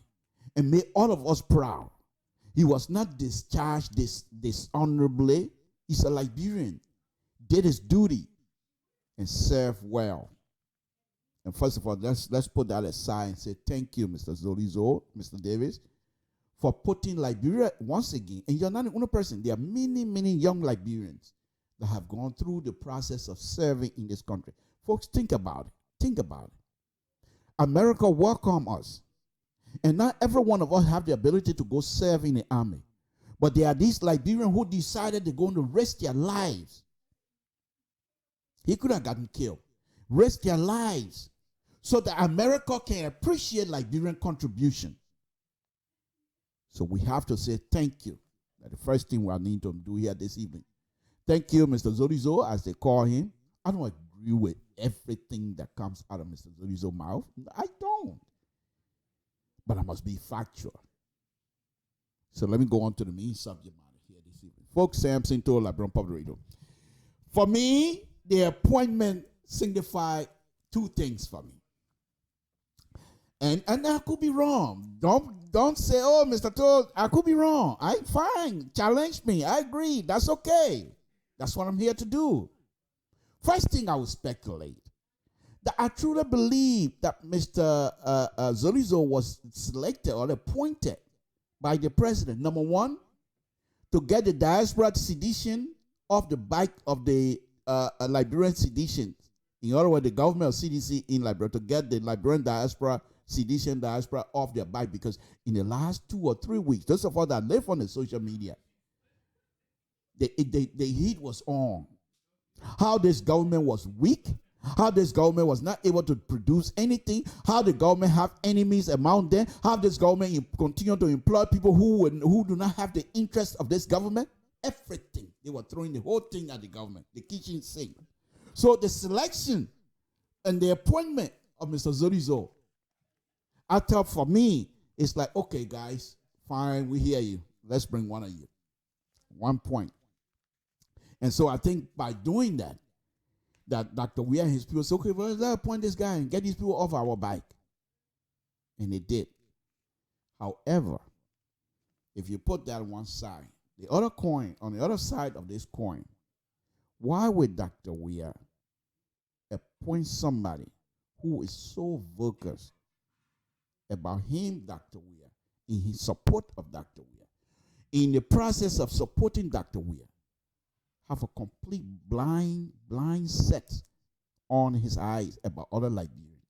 and made all of us proud. He was not discharged dishonorably. He's a Liberian, did his duty, and served well. And first of all, let's put that aside and say thank you, Mr. Zolizo, Mr. Davis, for putting Liberia once again. And you're not the only person. There are many, many young Liberians that have gone through the process of serving in this country. Folks, think about it. Think about it. America welcomed us. And not every one of us have the ability to go serve in the army. But there are these Liberians who decided they're going to risk their lives. He could have gotten killed. Risk their lives so that America can appreciate Liberian contribution. So we have to say thank you. That's the first thing we need to do here this evening. Thank you, Mr. Zolizo, as they call him. I don't agree with everything that comes out of Mr. Zolizo's mouth. I don't. But I must be factual. So let me go on to the main subject matter here this evening. Folks, Samson told Liberian Public Radio. For me, the appointment signified two things for me. And I could be wrong. Don't say, oh, Mr. Toll, I could be wrong. I'm fine. Challenge me. I agree. That's okay. That's what I'm here to do. First thing I will speculate, that I truly believe that Mr. Zolizo was selected or appointed by the president. Number one, to get the diaspora sedition off the back of the Liberian sedition. In other words, the government of CDC in Liberia to get the Liberian diaspora off their back, because in the last 2 or 3 weeks, those of us that live on the social media, the heat was on. How this government was weak, how this government was not able to produce anything, how the government have enemies among them, how this government continue to employ people who do not have the interest of this government. Everything. They were throwing the whole thing at the government, the kitchen sink. So the selection and the appointment of Mr. Zolizo, I thought for me, it's like, okay, guys, fine, we hear you. Let's bring one of you. 1 point. And so I think by doing that, that Dr. Weir and his people said, okay, well, let's appoint this guy and get these people off our back. And they did. However, if you put that on one side, the other coin, on the other side of this coin, why would Dr. Weir appoint somebody who is so vocus about him, Dr. Weir, in his support of Dr. Weir, in the process of supporting Dr. Weir, have a complete blind set on his eyes about other Liberians?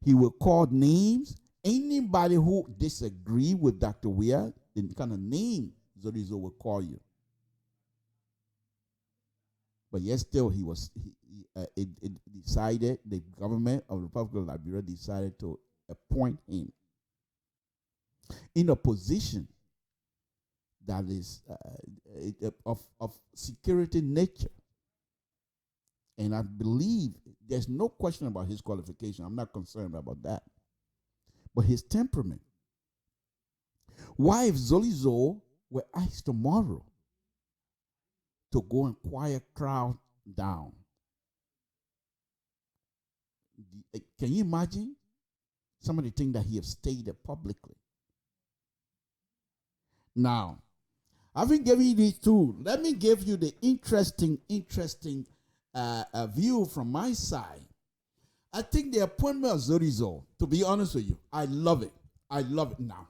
He will call names. Anybody who disagree with Dr. Weir, the kind of name Zorizo will call you. But yet still it decided, the government of the Republic of Liberia decided to appoint him in a position that is of security nature. And I believe there's no question about his qualification. I'm not concerned about that. But his temperament. Why, if Zolizo were asked tomorrow to go and quiet crowd down, can you imagine some of the things that he has stated publicly? Now, having given you these two, let me give you the interesting view from my side. I think the appointment of Zorizo, to be honest with you, I love it. I love it. Now,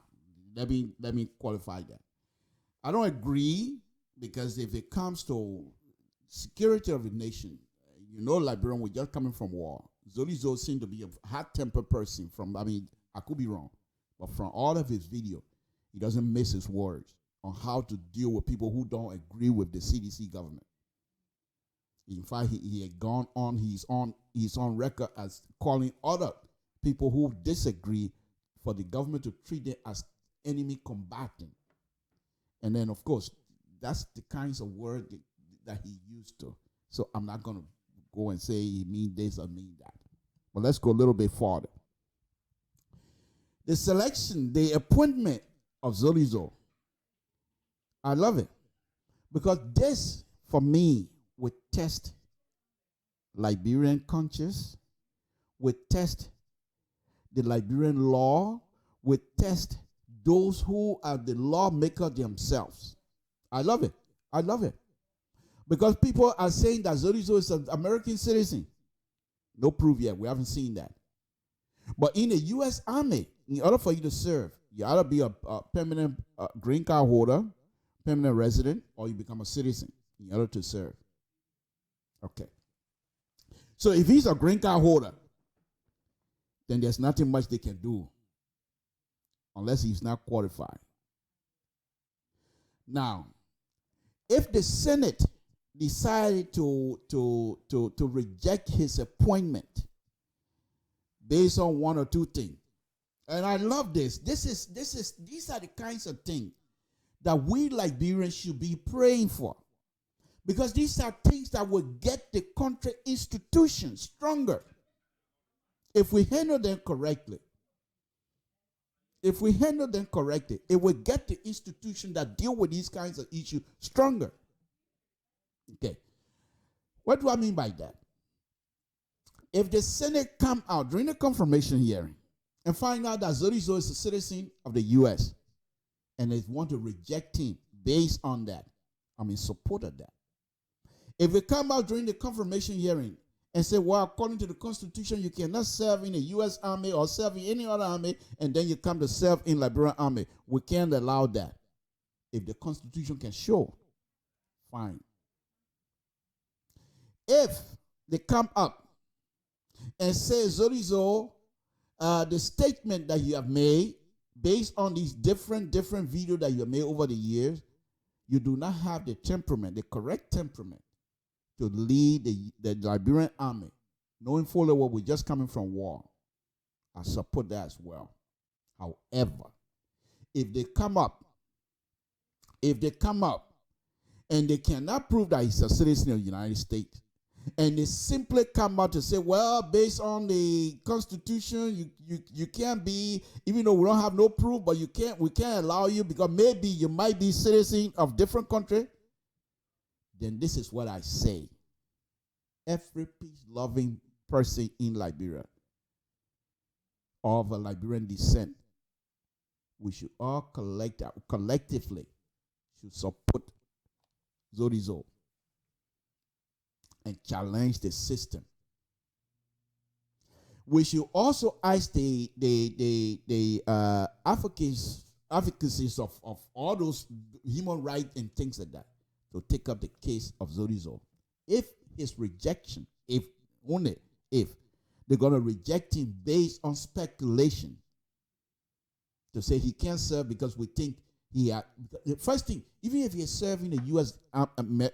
let me qualify that. I don't agree, because if it comes to security of the nation, Liberian, we're just coming from war. Zorizo seemed to be a hot-tempered person I could be wrong, but from all of his video, he doesn't miss his words on how to deal with people who don't agree with the CDC government. In fact, he had gone on, he's on record as calling other people who disagree for the government to treat them as enemy combatant. And then, of course, that's the kinds of word that he used to. So I'm not going to go and say he mean this or mean that. But let's go a little bit farther. The selection, the appointment of Zolizo, I love it. Because this, for me, would test Liberian conscience, would test the Liberian law, would test those who are the lawmaker themselves. I love it. I love it. Because people are saying that Zorizo is an American citizen. No proof yet. We haven't seen that. But in the U.S. Army, in order for you to serve, you ought to be a permanent green card holder, permanent resident, or you become a citizen in order to serve. Okay. So if he's a green card holder, then there's nothing much they can do unless he's not qualified. Now, if the Senate decided to reject his appointment based on one or two things, and I love this. These are the kinds of things that we Liberians should be praying for, because these are things that will get the country institutions stronger if we handle them correctly. If we handle them correctly, it will get the institution that deal with these kinds of issues stronger. Okay. What do I mean by that? If the Senate come out during the confirmation hearing and find out that Zorizo is a citizen of the U.S. and they want to reject him based on that, I'm in support of that. If they come out during the confirmation hearing and say, well, according to the Constitution, you cannot serve in the U.S. Army or serve in any other army, and then you come to serve in Liberian Army, we can't allow that. If the Constitution can show, fine. If they come up and say, Zorizo, the statement that you have made, based on these different videos that you have made over the years, you do not have the temperament, the correct temperament, to lead the Liberian army, knowing fully well we're just coming from war. I support that as well. However, if they come up and they cannot prove that he's a citizen of the United States, and they simply come out to say, well, based on the Constitution, you can't be, even though we don't have no proof, but we can't allow you because maybe you might be citizen of different country, then this is what I say. every peace-loving person in Liberia of a Liberian descent, we should all collectively should support Zorizo and challenge the system. We should also ask the advocacies of all those human rights and things like that to take up the case of Zorizo. If his rejection, if only if they're going to reject him based on speculation, to say he can't serve because we think he had, the first thing, even if he has served in the U.S.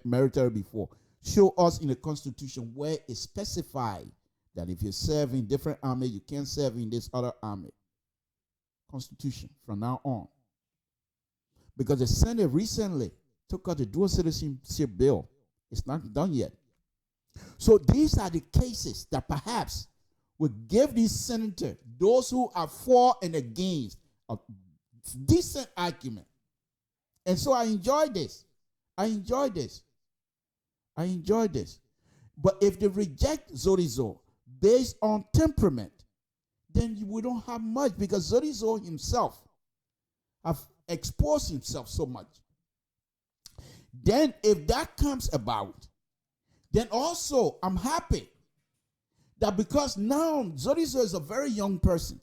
military before, show us in the Constitution where it's specified that if you serve in different army, you can't serve in this other army. Constitution from now on. Because the Senate recently took out the dual citizenship bill. It's not done yet. So these are the cases that perhaps will give these senators, those who are for and against, a decent argument. And so I enjoy this. I enjoy this. But if they reject Zorizo based on temperament, then we don't have much, because Zorizo himself have exposed himself so much. Then if that comes about, then also I'm happy that because now Zorizo is a very young person,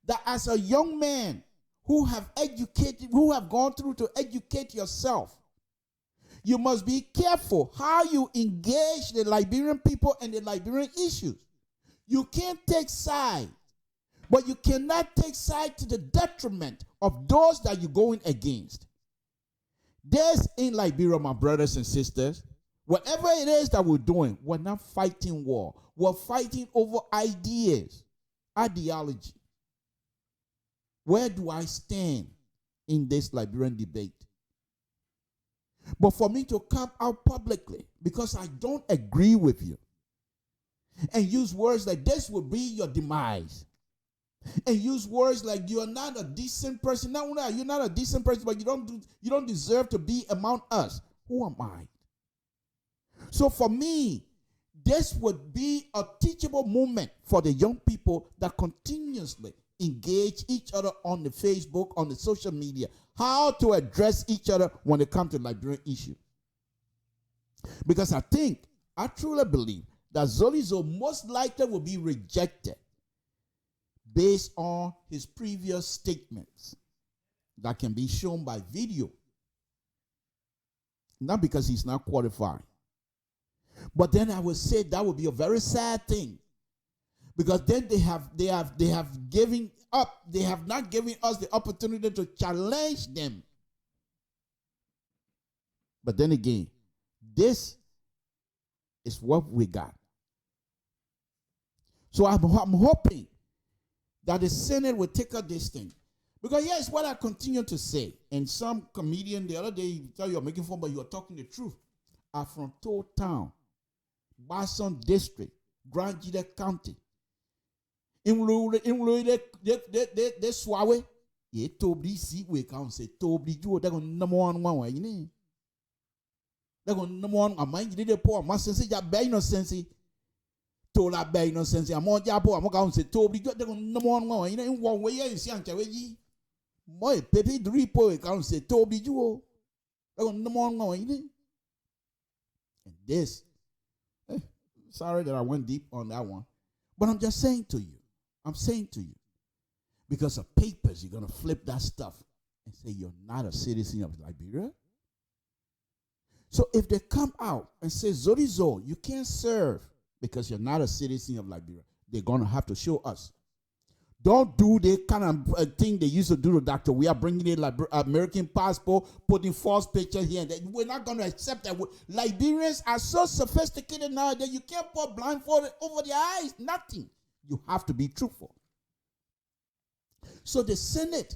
that as a young man who have gone through to educate yourself, you must be careful how you engage the Liberian people and the Liberian issues. You can't take side, but you cannot take side to the detriment of those that you're going against. This in Liberia, my brothers and sisters, whatever it is that we're doing, we're not fighting war. We're fighting over ideas, ideology. Where do I stand in this Liberian debate? But for me to come out publicly because I don't agree with you and use words like this will be your demise, and use words like you're not a decent person. Not only are you not a decent person, but you don't deserve to be among us. Who am I? So for me, this would be a teachable moment for the young people that continuously engage each other on the Facebook, on the social media, how to address each other when it comes to Liberian issue. Because I truly believe that Zorizo most likely will be rejected based on his previous statements that can be shown by video. Not because he's not qualified. But then I would say that would be a very sad thing. Because then they have given up, they have not given us the opportunity to challenge them. But then again, this is what we got. So I'm hoping that the Senate will take up this thing. Because yes, what I continue to say, and some comedian the other day, you tell you're making fun, but you're talking the truth, are from Toll Town, Boston District, Grand Jide County. In de swawe, ye tobli si we count say tobli juo, they're going number one way, you know. They're going number one, I mind you did poor, my sense, ya bay no sense. Tola bay no sense, I'm more japo, I'm going to say tobli, they're going number one way, you know, in one way, you see, I'm telling boy, Pepe the repo, can't say tobli juo, they're going number one way, you know. And this, sorry that I went deep on that one, but I'm just saying to you, because of papers, you're going to flip that stuff and say you're not a citizen of Liberia. So if they come out and say, Zorizo, you can't serve because you're not a citizen of Liberia, they're going to have to show us. Don't do the kind of thing they used to do to Dr. We are bringing in American passport, putting false pictures here and there. We're not going to accept that. Liberians are so sophisticated now that you can't put blindfolded over their eyes. Nothing. You have to be truthful. So the Senate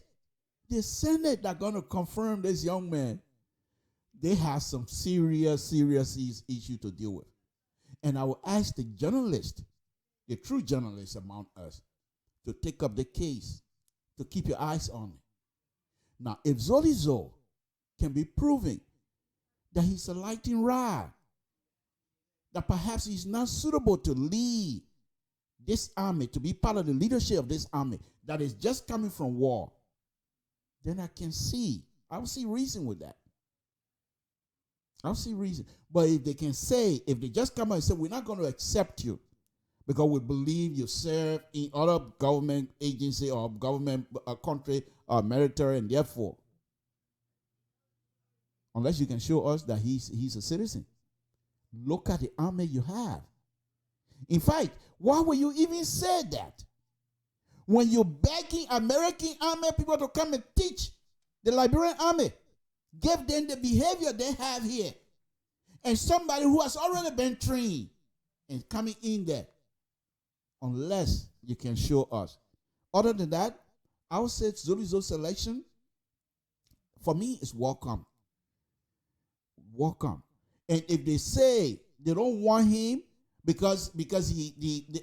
are going to confirm this young man. They have some serious issue to deal with. And I will ask the journalists, the true journalists among us, to take up the case, to keep your eyes on it. Now, if Zorizo can be proven that he's a lightning rod, that perhaps he's not suitable to lead this army, to be part of the leadership of this army that is just coming from war, then I'll see reason with that. I'll see reason. But if they just come out and say, we're not going to accept you because we believe you serve in other government agency or government country or military, and therefore, unless you can show us that he's a citizen, look at the army you have. In fact, why would you even say that? When you're begging American army people to come and teach the Liberian army, give them the behavior they have here, and somebody who has already been trained and coming in there, unless you can show us. Other than that, I would say Zolizo's selection, for me, is welcome. Welcome. And if they say they don't want him because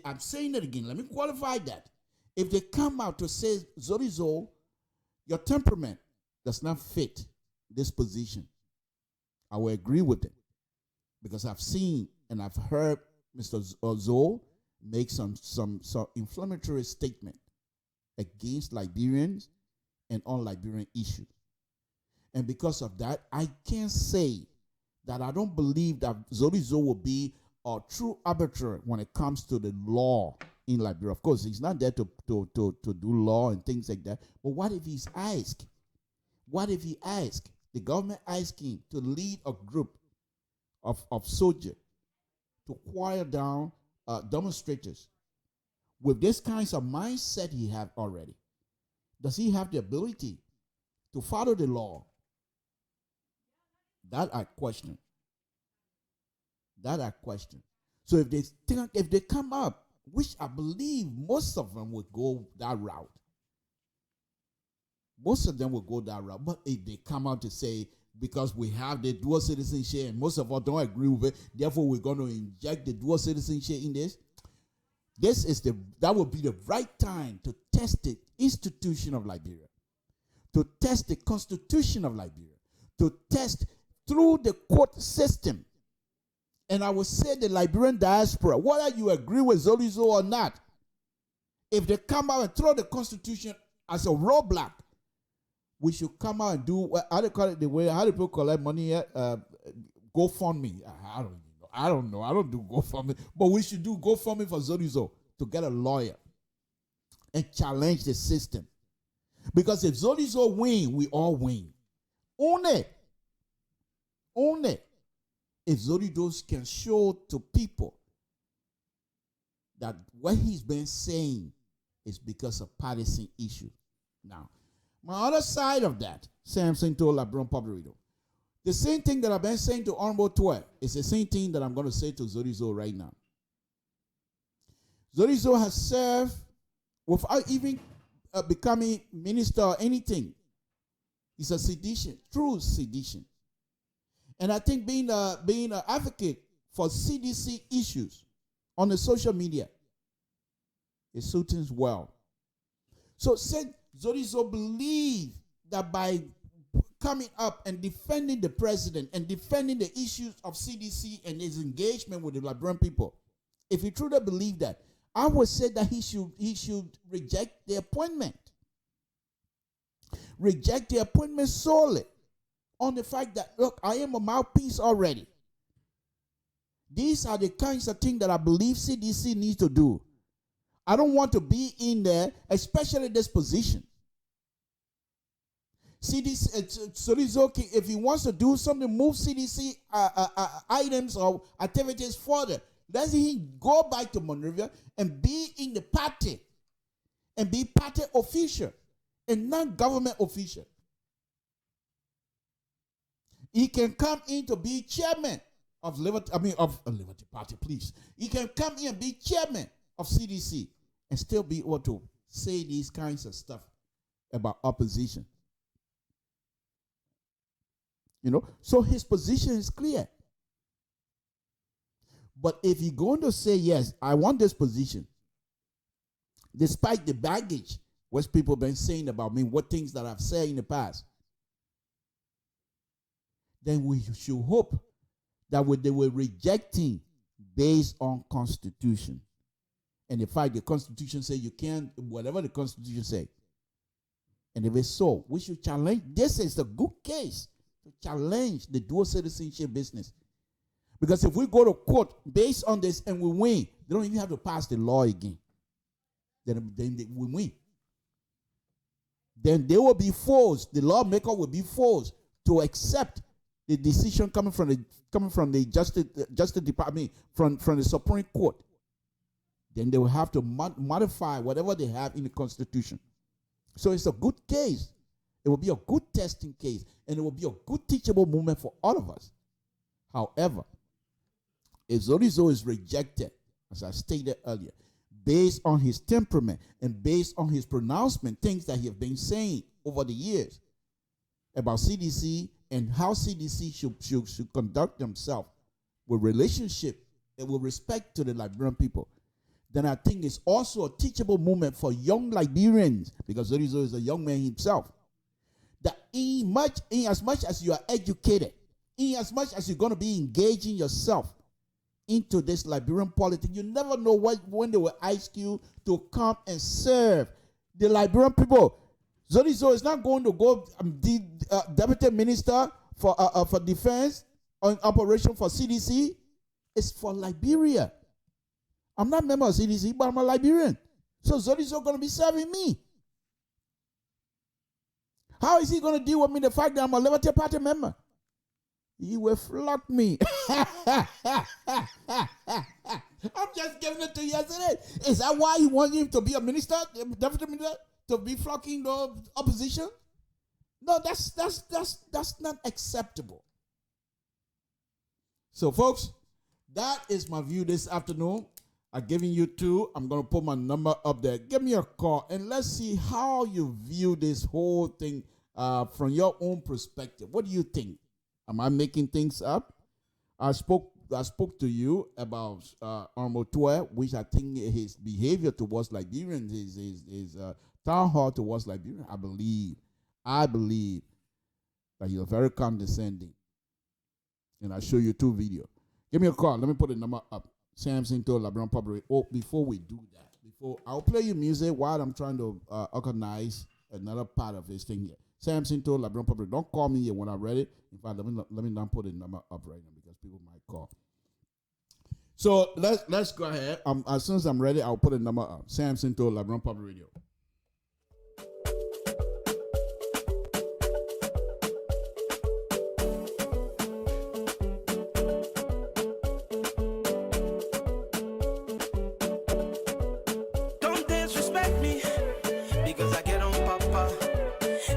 I'm saying it again, let me qualify that. If they come out to say, Zolizo, your temperament does not fit this position, I will agree with it. Because I've seen and I've heard Mr. Zoe make some inflammatory statement against Liberians and on Liberian issues. And because of that, I can say that I don't believe that Zolizo will be a true arbiter when it comes to the law in Liberia. Of course, he's not there to do law and things like that. But what if he's asked? What if he asked, the government asked him to lead a group of soldiers to quiet down demonstrators with this kinds of mindset he have already? Does he have the ability to follow the law? That I question. So if they come up, which I believe most of them would go that route. But if they come out to say, because we have the dual citizenship and most of us don't agree with it, therefore we're going to inject the dual citizenship in this. That would be the right time to test the institution of Liberia, to test the constitution of Liberia, to test through the court system. And I would say the Liberian diaspora, whether you agree with Zolizo or not, if they come out and throw the constitution as a roadblock, we should come out and do how do they call it, the way how do people collect money here? GoFundMe. I don't know. I don't do GoFundMe, but we should do GoFundMe for Zolizo to get a lawyer and challenge the system. Because if Zolizo win, we all win. Own it. If Zolizo can show to people that what he's been saying is because of partisan issue. Now, my other side of that, Samson told Labron Pobrido, the same thing that I've been saying to Honorable Twe is the same thing that I'm going to say to Zolizo right now. Zolizo has served without even becoming minister or anything. He's a sedition, true sedition. And I think being an advocate for CDC issues on the social media, it suits him well. So said Zolizo believed that by coming up and defending the president and defending the issues of CDC and his engagement with the Liberian people, if he truly believed that, I would say that he should reject the appointment. Reject the appointment solely on the fact that, look, I am a mouthpiece already. These are the kinds of things that I believe CDC needs to do. I don't want to be in there, especially this position. CDC, Zolizo, if he wants to do something, move CDC items or activities further, let him go back to Monrovia and be in the party and be party official and not government official. He can come in to be chairman of Liberty Party, please. He can come in and be chairman of CDC and still be able to say these kinds of stuff about opposition. So his position is clear. But if he's going to say, yes, I want this position, despite the baggage what people have been saying about me, what things that I've said in the past, then we should hope that they will reject him based on Constitution. And in fact, the Constitution say you can't, whatever the Constitution say. And if it's so, we should challenge. This is a good case to challenge the dual citizenship business. Because if we go to court based on this and we win, they don't even have to pass the law again. Then we win. Then they will be forced, the lawmaker will be forced to accept the decision coming from the Justice Department, from the Supreme Court. Then they will have to modify whatever they have in the Constitution. So it's a good case. It will be a good testing case, and it will be a good teachable moment for all of us. However, if Zorizo is rejected, as I stated earlier, based on his temperament and based on his pronouncement, things that he has been saying over the years about CDC and how CDC should conduct themselves with relationship and with respect to the Liberian people, then I think it's also a teachable moment for young Liberians, because Zorizo is a young man himself, that in as much as you are educated, in as much as you're going to be engaging yourself into this Liberian politics, you never know when they will ask you to come and serve the Liberian people. Zorizo is not going to go the deputy minister for defense on operation for CDC. It's for Liberia. I'm not a member of CDC, but I'm a Liberian. So Zorizo going to be serving me. How is he going to deal with me the fact that I'm a Liberty Party member? He will flog me. I'm just giving it to you as it is. Is that why you want him to be a minister, deputy minister, to be flogging the opposition? No, that's not acceptable. So, folks, that is my view this afternoon. I'm giving you two. I'm going to put my number up there. Give me a call, and let's see how you view this whole thing from your own perspective. What do you think? Am I making things up? I spoke to you about Armotoa, which I think his behavior towards Liberians, his town hall towards Liberians, I believe that he was very condescending. And I'll show you two videos. Give me a call. Let me put the number up. Samson to Liberian Public. Oh, before we do that, I'll play you music while I'm trying to organize another part of this thing here. Samson to Liberian Public. Don't call me here when I'm ready. In fact, let me not put the number up right now because people might call. So let's go ahead. As soon as I'm ready, I'll put the number up. Samson to Liberian Public Radio. Don't disrespect me because I get on papa.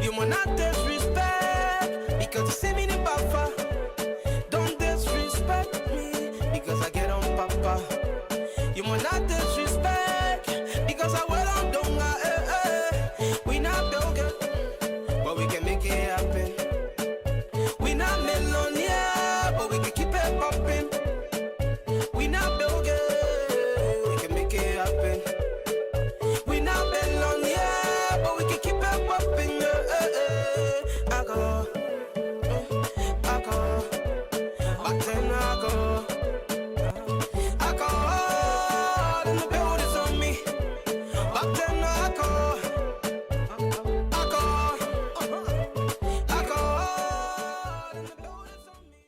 You will not disrespect because you see me the buffer. Don't disrespect me because I get on papa. You will not disrespect because I will on donga. We not broken, but we can make it happen. We not millionaire, but we can keep it popping. We not broken, we can make it happen. We not millionaire, but we can keep it popping. Alcohol, alcohol, back then alcohol. Alcohol in the building's on me. Back then alcohol. Alcohol, alcohol in the building's on me.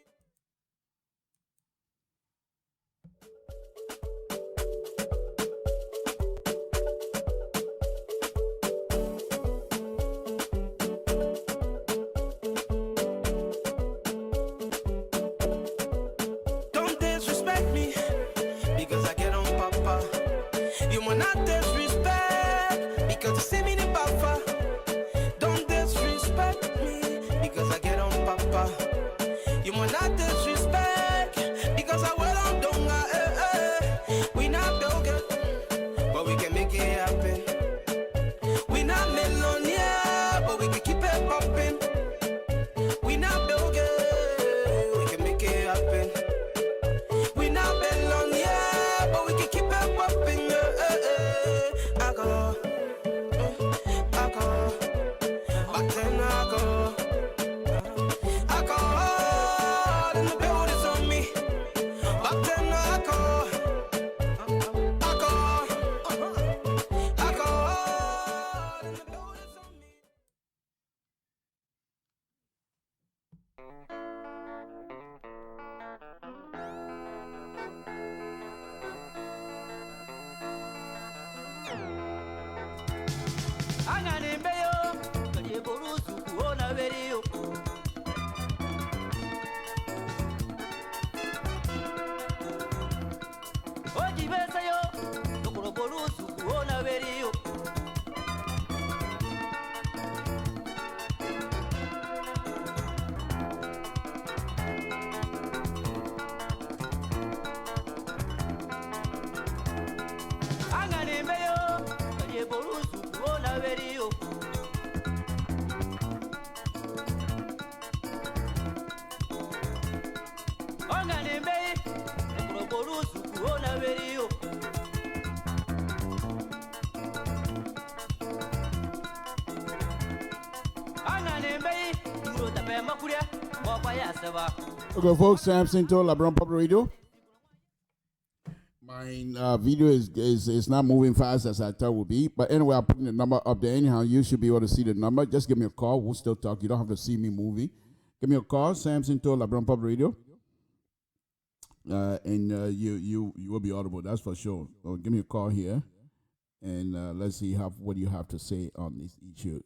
Don't disrespect me because I get on papa. You will not disrespect because you see me the buffer. Don't disrespect me because I get on papa. You will not disrespect because I will on donga. We not broken, but we can make it happen. We not millionaire, but we can keep it popping. We not broken, we can make it happen. We not millionaire, but we can keep it popping. Alcohol, alcohol, back then alcohol. Alcohol in the building's on me. Back then alcohol. anganembeyo kalyeburusu kuona veriyo ojibesayo tokuroborusu kuona veriyo anganembeyo kalyeburusu kuona veriyo anganembeyi tokuroborusu kuona veriyo anganembeyi turotapemakulya mokwayaseba. Okay, folks, Samson to LIBERIA Public Radio. My video is not moving fast as I thought it would be. But anyway, I'm putting the number up there. Anyhow, you should be able to see the number. Just give me a call. We'll still talk. You don't have to see me moving. Give me a call, Samson to LIBERIA Public Radio. And you will be audible, that's for sure. So give me a call here. And let's see what you have to say on this issue.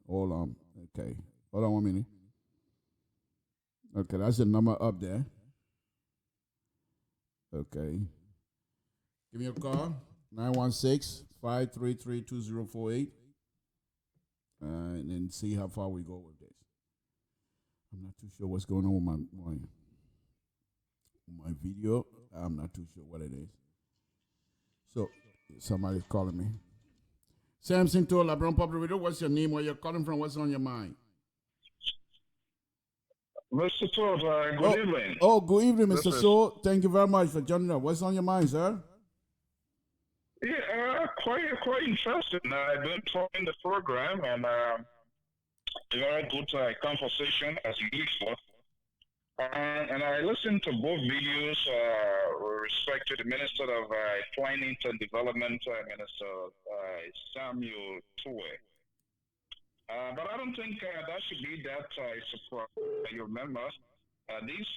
Hold on. Okay. Hold on 1 minute. Okay, that's the number up there. Okay. Give me a call, 916-533-2048. And then see how far we go with this. I'm not too sure what's going on with my video. I'm not too sure what it is. So, somebody's calling me. Samson to LIBERIA Public Radio. What's your name? Where you're calling from? What's on your mind? Mr. Todd, good evening. Oh, good evening, Mr. So. Thank you very much for joining us. What's on your mind, sir? Yeah, quite interesting. I've been following the program and very good conversation as usual. And I listened to both videos with respect to the Minister of Planning and Development, Minister Samuel Tue. But I don't think that should be that surprise. You remember, these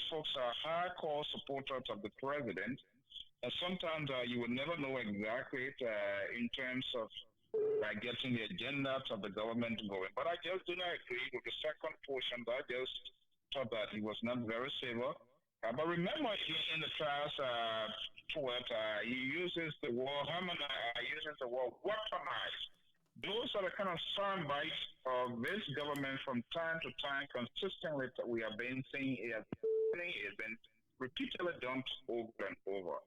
folks are hardcore supporters of the president. And sometimes you will never know exactly in terms of getting the agenda of the government going. But I just do not agree with the second portion. I just thought that he was not very civil. But remember, in the class, he uses the word harmonize, uses the word weaponize. Those are the kind of sound bites of this government from time to time, consistently that we have been seeing. It has been repeatedly done over and over.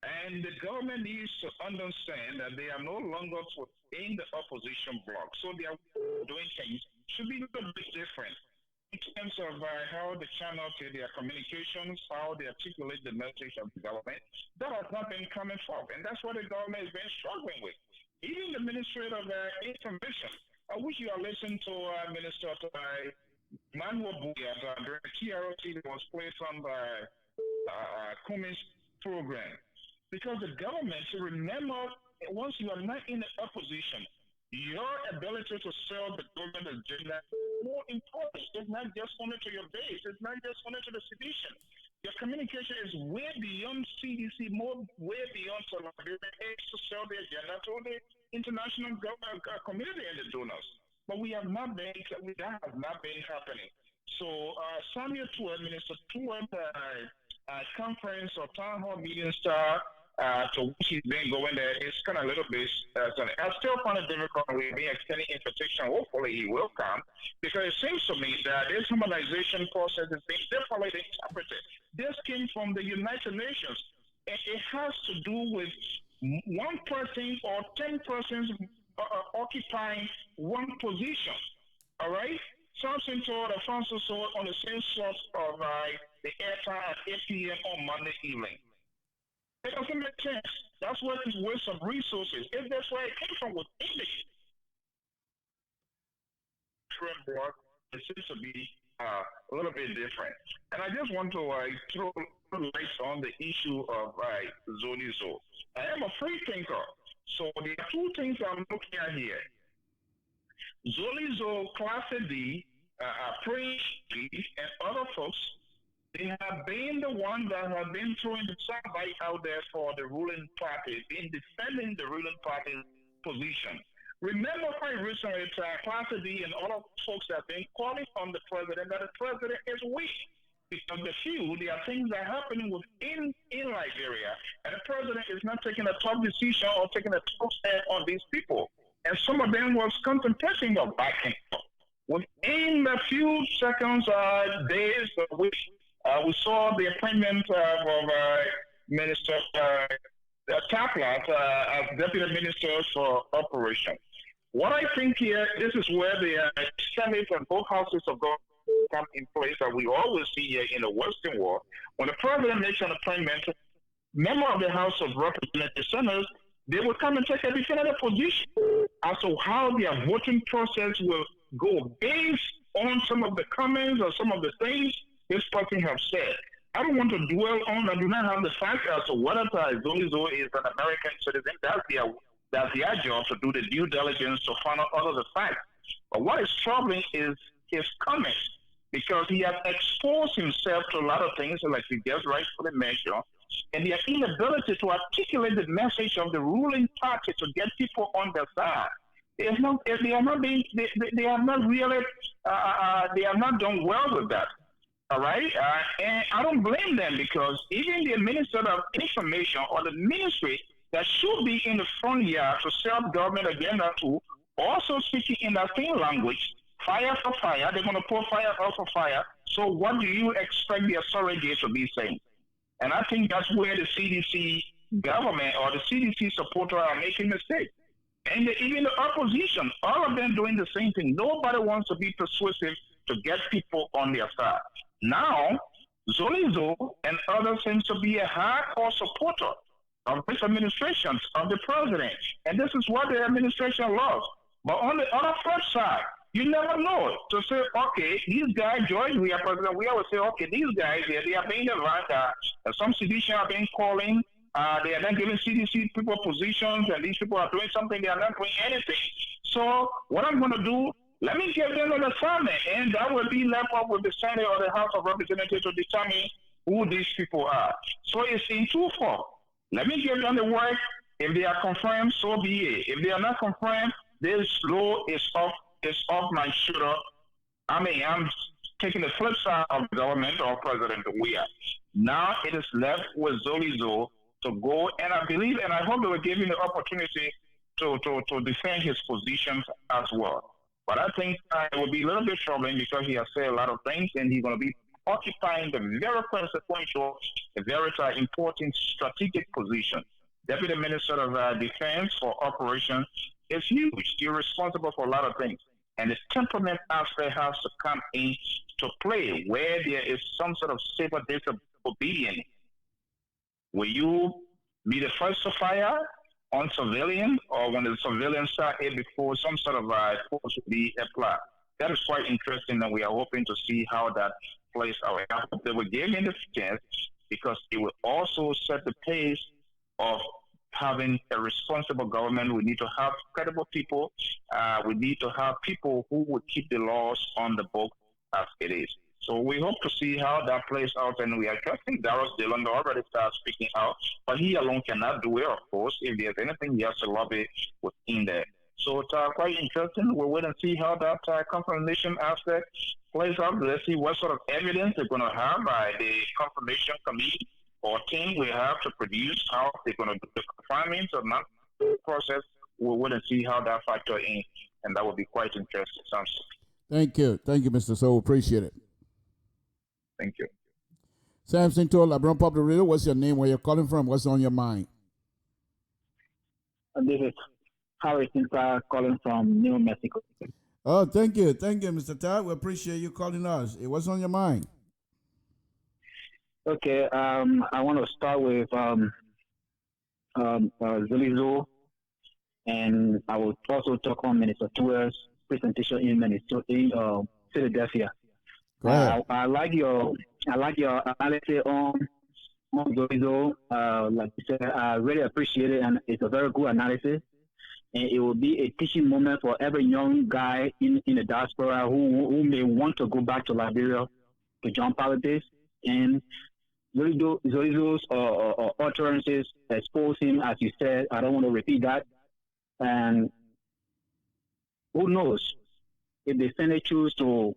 And the government needs to understand that they are no longer in the opposition bloc. So they are doing things should be a little bit different in terms of how they channel to their communications, how they articulate the message of the government. That has not been coming forth. And that's what the government has been struggling with. Even the Ministry of Information. I wish you had listened to Minister Manuel Buya during the TROT that was placed on the Kumi's program. Because the government, remember, once you are not in the opposition, your ability to sell the government agenda is more important. It's not just only to your base. It's not just only to the citizen. Your communication is way beyond CDC, way beyond Liberia. It's to sell the agenda to the international community and the donors. But that has not been happening. So Samuel Tue, Minister Tue, conference or town hall meeting star to which he's been going there is kind of a little bit. I still find it difficult. We've been extending invitation. Hopefully, he will come because it seems to me that this humanization process is being differently interpreted. This came from the United Nations. It has to do with one person or 10 persons occupying one position. All right? Something toward the Francis on the same source of the airtime at 8 p.m. on Monday evening. It doesn't make sense. That's where this waste of resources. If that's where it came from with English. It seems to be a little bit different. And I just want to throw light on the issue of Zonizo. I am a free thinker. So there are two things I'm looking at here. Zolizo, Class D, Prince, and other folks, they have been the ones that have been throwing the soundbite out there for the ruling party, been defending the ruling party's position. Remember quite recently, Class D and other folks have been calling on the president that the president is weak. Because there are things that are happening within in Liberia, and the president is not taking a tough decision or taking a tough stand on these people. And some of them was contemplating of backing up. Within a few seconds, days, weeks, we saw the appointment of Minister Kaplan as Deputy Minister for Operations. What I think here, this is where the Senate and both houses of government come in place that we always see here in the Western world. When the president makes an appointment, member of the House of Representatives, senators, they will come and take a definitive position as to how their voting process will go based on some of the comments or some of the things this person has said. I don't want to dwell on. I do not have the facts as to whether Zolizo is an American citizen. That's their job to do the due diligence to find out all of the facts. But what is troubling is his comments, because he has exposed himself to a lot of things, like he just rightfully mentioned, and their inability to articulate the message of the ruling party to get people on their side. They have not done well with that. All right, and I don't blame them, because even the Minister of Information or the ministry that should be in the front yard to serve government agenda too, also speaking in that same language, fire for fire, they're going to pour fire out for fire. So what do you expect the authority to be saying? And I think that's where the CDC government or the CDC supporter are making mistakes. And even the opposition, all of them doing the same thing. Nobody wants to be persuasive to get people on their side. Now, Zolizo and others seem to be a hardcore supporter of this administration, of the president. And this is what the administration loves. But on the other flip side, you never know. To say, okay, these guys, George, we are president, we always say, okay, these guys, they are being advanced. Some CDC are being calling. They are not giving CDC people positions, and these people are doing something, they are not doing anything. So what I'm going to do, let me give them an assignment, and that will be left up with the Senate or the House of Representatives to determine who these people are. So it's in twofold. Let me give them the work. If they are confirmed, so be it. If they are not confirmed, this law is off my shoulder. I mean, I'm taking the flip side of the government or President we are. Now it is left with Zolizo to go, and I believe, and I hope they will give him the opportunity to defend his positions as well. But I think it will be a little bit troubling, because he has said a lot of things, and he's going to be occupying the very consequential, a very important strategic position. Deputy Minister of Defense for Operations is huge. You're responsible for a lot of things. And the temperament aspect has to come in to play, where there is some sort of civil disobedience. Will you be the first to fire on civilians, or when the civilians start it before some sort of force will be applied? That is quite interesting, and we are hoping to see how that plays out. I hope they will give him the chance, because it will also set the pace of having a responsible government. We need to have credible people. We need to have people who will keep the laws on the book as it is. So we hope to see how that plays out, and we are trusting Darius Dillon already started speaking out, but he alone cannot do it, of course. If there's anything, he has to lobby within there. So it's quite interesting. We'll wait and see how that confirmation aspect plays out. Let's see what sort of evidence they're going to have by the confirmation committee or team we have to produce, how they're going to do the confirming or not process. We'll wait and see how that factor in, and that will be quite interesting. Thank you, Mr. So appreciate it. Thank you. Samson told LeBron Public Radio, what's your name, where you're calling from, what's on your mind? This is Harrison calling from New Mexico. Oh, thank you, Mr. Todd. We appreciate you calling us. What's on your mind? Okay, I want to start with Zolizo, and I will also talk on Minister Tuer's presentation in Philadelphia. I like your analysis on Zolizo. Like you said, I really appreciate it, and it's a very good analysis. And it will be a teaching moment for every young guy in the diaspora who may want to go back to Liberia to join politics. And Zolizo's utterances expose him, as you said. I don't want to repeat that. And who knows? If the Senate choose to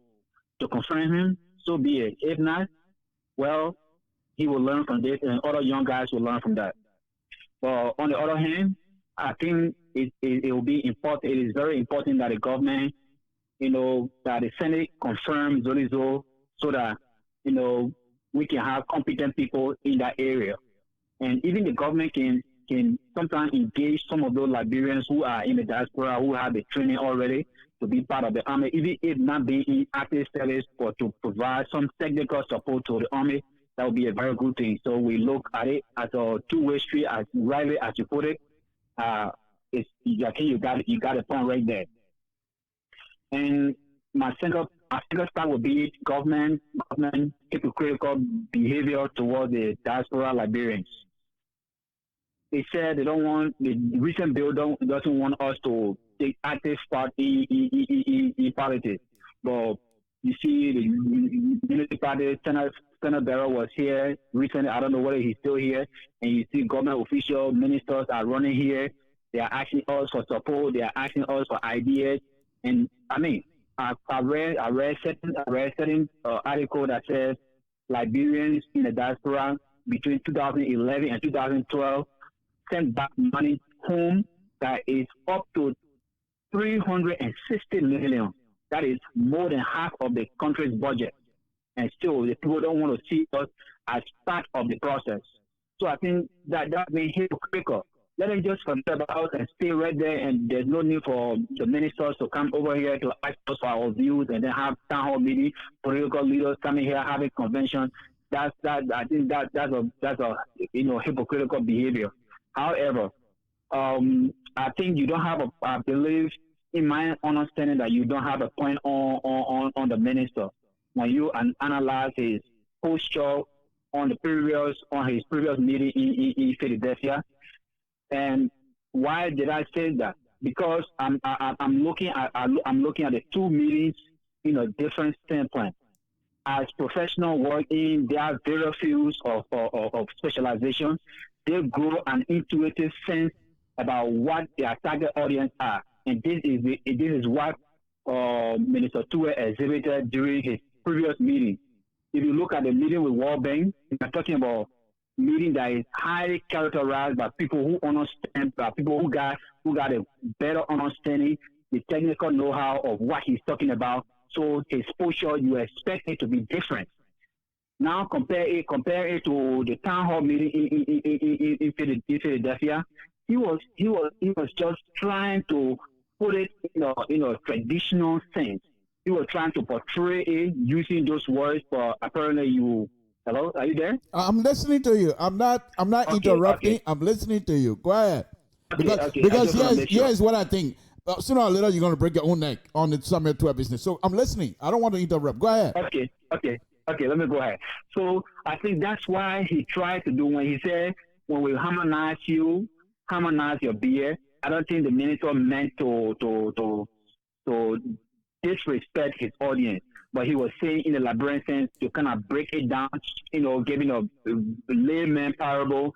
confirm him, so be it. If not, well, he will learn from this, and other young guys will learn from that. But on the other hand, I think it will be important. It is very important that the government, that the Senate confirm Zolizo so that, we can have competent people in that area. And even the government can sometimes engage some of those Liberians who are in the diaspora, who have the training already to be part of the army, even if not being in active service, but to provide some technical support to the army. That would be a very good thing. So we look at it as a two-way street, as rightly as you put it. I think you got a point right there. And my single start would be government hypocritical behavior towards the diaspora Liberians. They said the recent bill doesn't want us to take active part in politics. But you see, the Unity Party Senate Barrow was here recently. I don't know whether he's still here. And you see government officials, ministers are running here. They are asking us for support. They are asking us for ideas. And I mean, I read a certain article that says Liberians in the diaspora between 2011 and 2012 sent back money home that is up to 360 million. That is more than half of the country's budget. And still, the people don't want to see us as part of the process. So I think that's being hypocritical. Let them just forget about us and stay right there, and there's no need for the ministers to come over here to ask us for our views and then have town hall meeting, political leaders coming here having convention. I think that's a hypocritical behavior. However, I think you don't have I believe, in my understanding, that you don't have a point on the minister. When you analyze his posture on his previous meeting in Philadelphia. And why did I say that? Because I'm looking at the two meetings in a different standpoint. As professional working, there are various fields of specialization. They grow an intuitive sense about what their target audience are, and this is what Minister Tue exhibited during his previous meeting. If you look at the meeting with World Bank, we're talking about meeting that is highly characterized by people who understand, by people who got a better understanding, the technical know-how of what he's talking about. So his posture, you expect it to be different. Now compare it to the town hall meeting in Philadelphia. He was just trying to put it in a traditional sense. He was trying to portray it using those words, but apparently you. Hello, are you there? I'm listening to you. I'm not Okay, interrupting. okay. I'm listening to you. Go ahead. Okay, Because sure. here's what I think. Sooner or later, you're going to break your own neck on the Summit Tour business. So I'm listening. I don't want to interrupt. Go ahead. Okay, let me go ahead. So I think that's why he tried to do when he said, when we harmonize your beer. I don't think the minister meant to disrespect his audience, but he was saying in a Liberian sense to kind of break it down, giving a layman parable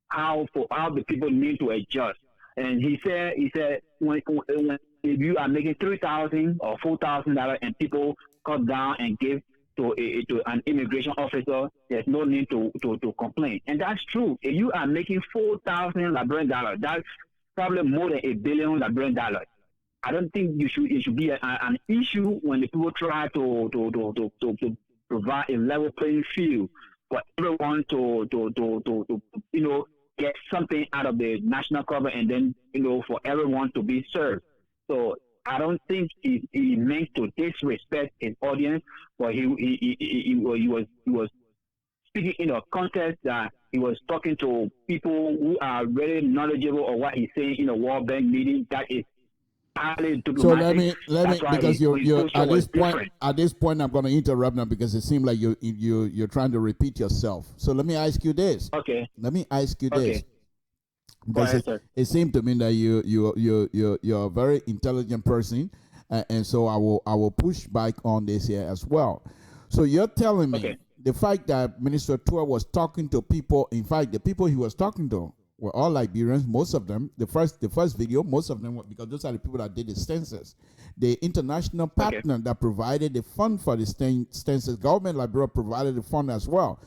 how the people need to adjust. And he said when if you are making $3,000 or $4,000 and people cut down and give to an immigration officer, there's no need to complain. And that's true. If you are making 4,000 Liberian dollars, that's probably more than $1 billion Liberian dollars. I don't think it should be an issue when the people try to provide a level playing field for everyone to get something out of the national cover, and then for everyone to be served. So I don't think he meant to disrespect his audience, but he was speaking in a context that he was talking to people who are very knowledgeable of what he's saying in a World Bank meeting. That is highly diplomatic. So let me because you're at this point I'm going to interrupt now because it seems like you're trying to repeat yourself. So let me ask you this. Okay. Let me ask you this. Okay. Because it seemed to me that you're a very intelligent person, and so I will push back on this here as well. So you're telling me the fact that Minister Tour was talking to people, in fact, the people he was talking to were all Liberians. Most of them, the first video, most of them were, because those are the people that did the census. The international partner that provided the fund for the census, government Liberia provided the fund as well.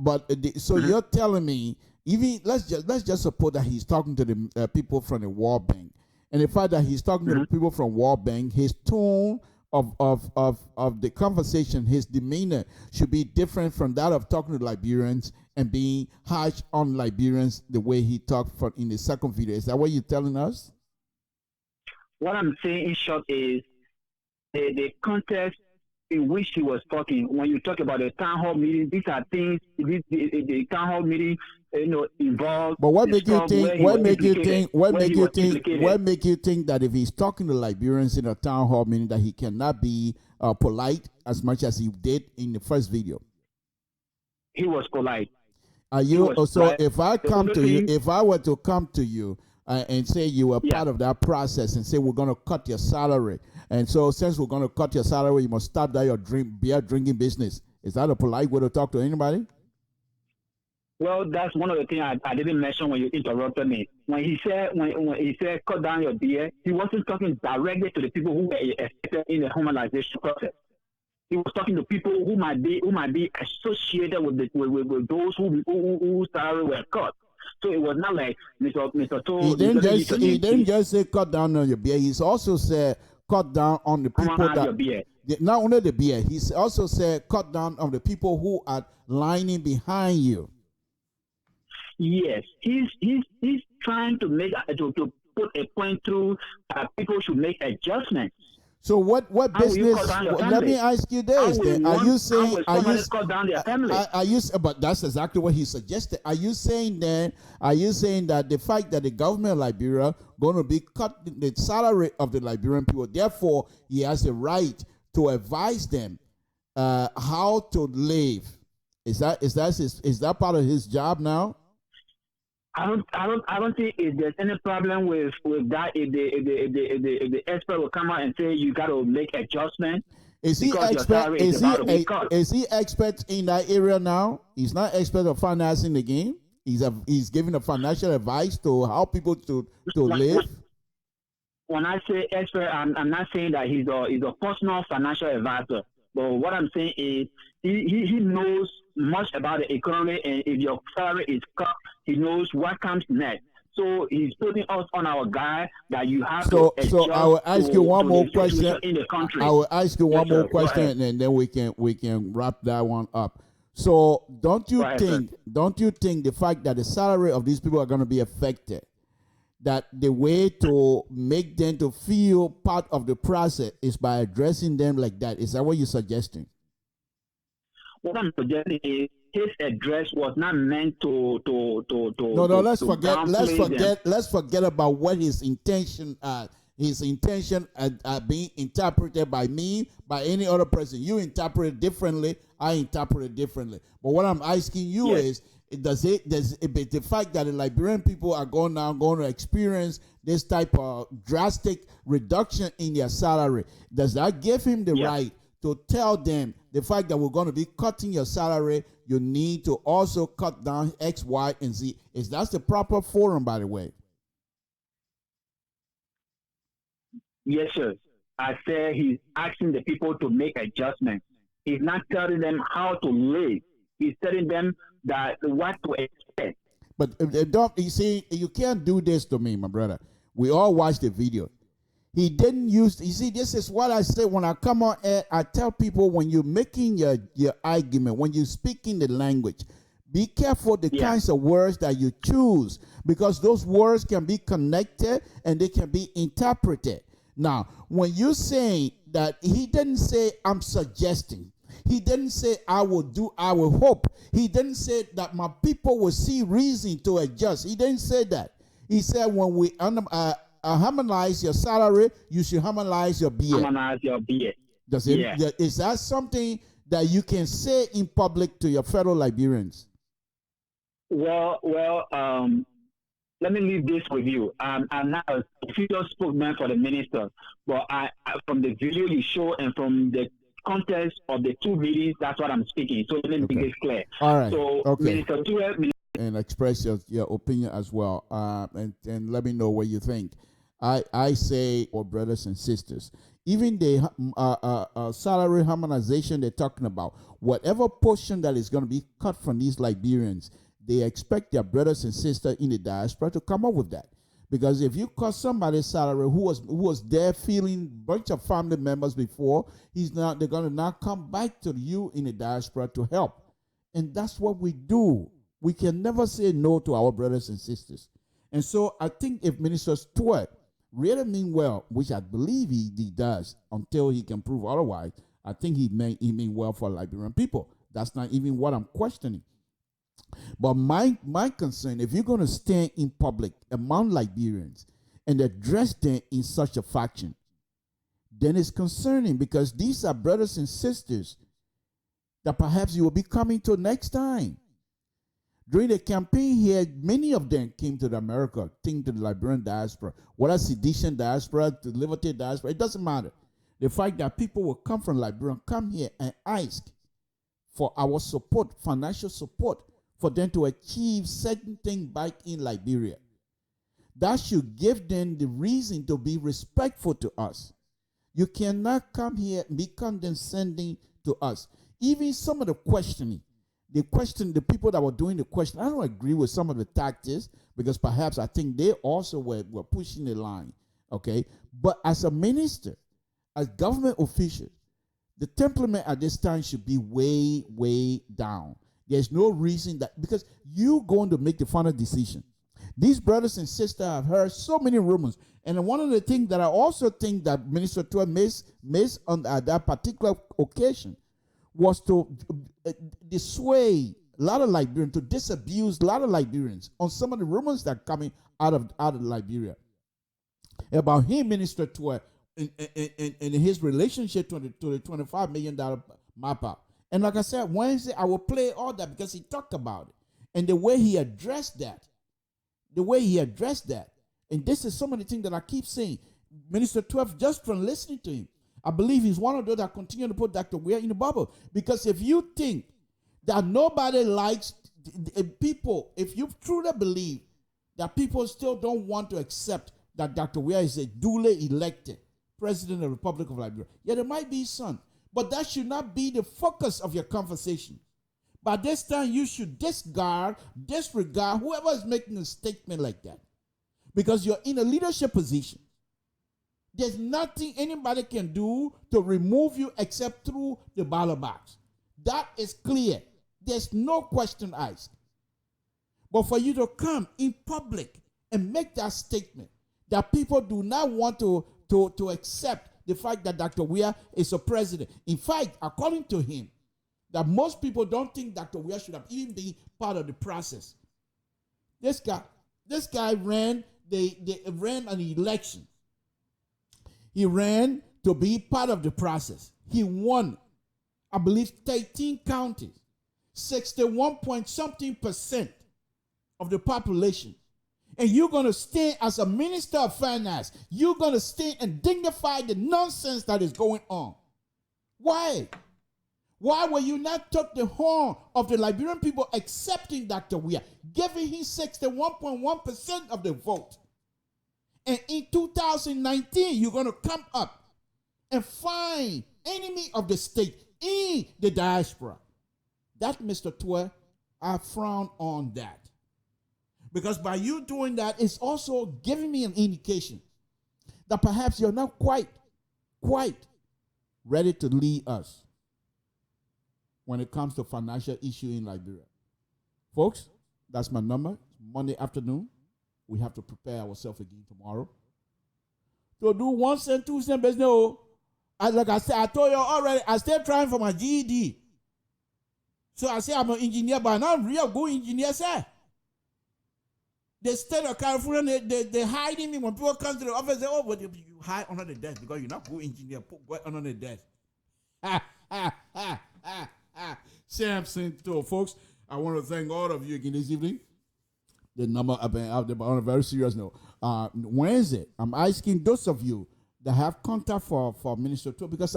But so you're telling me, even let's just suppose that he's talking to the people from the World Bank, and the fact that he's talking to the people from World Bank, his tone of the conversation, his demeanor should be different from that of talking to Liberians and being harsh on Liberians the way he talked in the second video. Is that what you're telling us? What I'm saying in short is the context in which he was talking. When you talk about the town hall meeting, these are things. The town hall meeting, involved. But what make you think? What make you think? What make you think? What make you think that if he's talking to Liberians in a town hall meeting, that he cannot be polite as much as he did in the first video? He was polite. Are you so? If I come to you, if I were to come to you and say you were part of that process, and say we're going to cut your salary, and so since we're going to cut your salary, you must stop that your beer drinking business. Is that a polite way to talk to anybody? Well, that's one of the things I didn't mention when you interrupted me. When he said cut down your beer, he wasn't talking directly to the people who were affected in the humanization process. He was talking to people who might be associated with those whose salary were cut. So it was not like Mr. Toll. He didn't just say cut down on your beer. He's also said cut down on the people not only the beer. He's also said cut down on the people who are lining behind you. Yes, he's trying to make to put a point through that people should make adjustments. So what business? Let me ask you this: then. Are you saying cut down their family? But that's exactly what he suggested. Are you saying that the fact that the government of Liberia going to be cutting the salary of the Liberian people, therefore he has the right to advise them how to live? Is that part of his job now? I don't think if there's any problem with that. If the expert will come out and say you got to make adjustments. Is he expert? Is he expert in that area now? He's not expert of financing the game. He's giving a financial advice to how people to live. When I say expert, I'm not saying that he's a personal financial advisor. But what I'm saying is he knows much about the economy, and if your salary is cut, he knows what comes next. So he's putting us on our guard that you have to adjust. So I will ask you one more question in the country. I will ask you one more question, and then we can wrap that one up. So don't you think the fact that the salary of these people are going to be affected, that the way to make them to feel part of the process is by addressing them like that? Is that what you're suggesting? What I'm suggesting is his address was not meant to. No. Let's forget about what his intention. His intention being interpreted by me, by any other person. You interpret it differently. I interpret it differently. But what I'm asking you is, does the fact that the Liberian people are going to experience this type of drastic reduction in their salary, does that give him the right to tell them the fact that we're going to be cutting your salary, you need to also cut down X, Y, and Z? Is that the proper forum, by the way? Yes, sir. I said he's asking the people to make adjustments. He's not telling them how to live. He's telling them that what to expect. But you see, you can't do this to me, my brother. We all watched the video. He didn't use, you see, this is what I say when I come on air. I tell people, when you're making your argument, when you're speaking the language, be careful the kinds of words that you choose, because those words can be connected and they can be interpreted. Now, when you're saying that, he didn't say, I'm suggesting. He didn't say, I will hope. He didn't say that my people will see reason to adjust. He didn't say that. He said, when we harmonize your salary, you should harmonize your beer. Harmonize your beer. Is that something that you can say in public to your fellow Liberians? Well, let me leave this with you. I'm not a official spokesman for the minister, but I from the video you show and from the context of the two videos, that's what I'm speaking. So let me make this clear. All right. So Minister and express your opinion as well, and let me know what you think. I say, or brothers and sisters, even the salary harmonization they're talking about, whatever portion that is going to be cut from these Liberians, they expect their brothers and sisters in the diaspora to come up with that. Because if you cut somebody's salary who was there feeling bunch of family members before, they're going to now come back to you in the diaspora to help. And that's what we do. We can never say no to our brothers and sisters. And so I think if Minister Stewart really mean well, which I believe he does until he can prove otherwise, I think he mean well for Liberian people. That's not even what I'm questioning. But my concern, if you're going to stand in public among Liberians and address them in such a fashion, then it's concerning, because these are brothers and sisters that perhaps you will be coming to next time. During the campaign here, many of them came to America, came to the Liberian diaspora, whether sedition diaspora, the liberty diaspora, it doesn't matter. The fact that people will come from Liberia, come here and ask for our support, financial support, for them to achieve certain things back in Liberia. That should give them the reason to be respectful to us. You cannot come here and be condescending to us. Even some of the questioning, the people that were doing the question, I don't agree with some of the tactics, because perhaps I think they also were pushing the line, okay? But as a minister, as government official, the temperament at this time should be way, way down. There's no reason that, because you're going to make the final decision. These brothers and sisters have heard so many rumors. And one of the things that I also think that Minister Tua missed on that particular occasion was to dissuade a lot of Liberians, to disabuse a lot of Liberians on some of the rumors that are coming out of Liberia about him, Minister Tua, in his relationship to the $25 million map-up. And like I said, Wednesday, I will play all that because he talked about it. And the way he addressed that, and this is some of the things that I keep saying, Minister 12, just from listening to him, I believe he's one of those that continue to put Dr. Weir in the bubble. Because if you think that nobody likes people, if you truly believe that people still don't want to accept that Dr. Weir is a duly elected president of the Republic of Liberia, yeah, there might be some. But that should not be the focus of your conversation. By this time, you should disregard whoever is making a statement like that. Because you're in a leadership position. There's nothing anybody can do to remove you except through the ballot box. That is clear. There's no question asked. But for you to come in public and make that statement that people do not want to accept the fact that Dr. Weir is a president. In fact, according to him, that most people don't think Dr. Weir should have even been part of the process. This guy ran an election. He ran to be part of the process. He won, I believe, 13 counties, 61 point something percent of the population. And you're going to stand as a minister of finance. You're going to stand and dignify the nonsense that is going on. Why? Why will you not take the horn of the Liberian people accepting Dr. Weir, giving him 61.1% of the vote? And in 2019, you're going to come up and find enemy of the state in the diaspora. That, Mr. Tua, I frown on that. Because by you doing that, it's also giving me an indication that perhaps you're not quite ready to lead us when it comes to financial issue in Liberia. Folks, that's my number. Monday afternoon. We have to prepare ourselves again tomorrow to do 1 cent, 2 cent business. Like I said, I told you already, I still trying for my GED. So I say I'm an engineer, but I'm not a real good engineer, sir. The state of California, they hiding me when people come to the office. They say, oh, but you hide under the desk because you're not good engineer. Put under the desk. Samson, too, folks. I want to thank all of you again this evening. The number I've been out there, but on a very serious note. Wednesday, I'm asking those of you that have contact for Minister Tour, because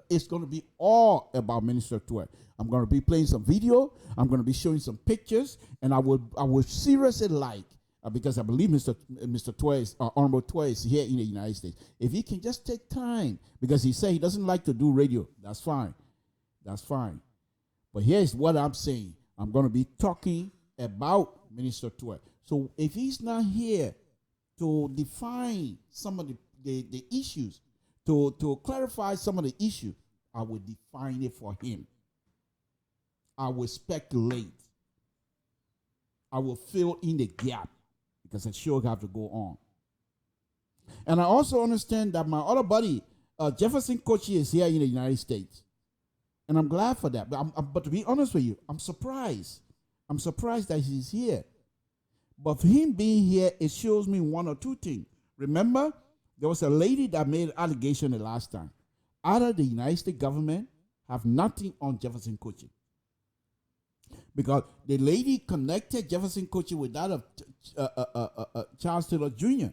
it's going to be all about Minister Tour. I'm going to be playing some video. I'm going to be showing some pictures, and I would seriously like, because I believe Mr. Tour is, Honorable Tour is here in the United States. If he can just take time, because he said he doesn't like to do radio, that's fine. That's fine. But here's what I'm saying. I'm going to be talking about Minister Tour. So if he's not here to define some of the issues, to clarify some of the issues, I will define it for him. I will speculate. I will fill in the gap, because the show have to go on. And I also understand that my other buddy, Jefferson Kochi, is here in the United States. And I'm glad for that. But to be honest with you, I'm surprised. I'm surprised that he's here. But for him being here, it shows me one or two things. Remember, there was a lady that made an allegation the last time. Either the United States government have nothing on Jefferson Kochi, because the lady connected Jefferson Kochi with that of Charles Taylor Jr.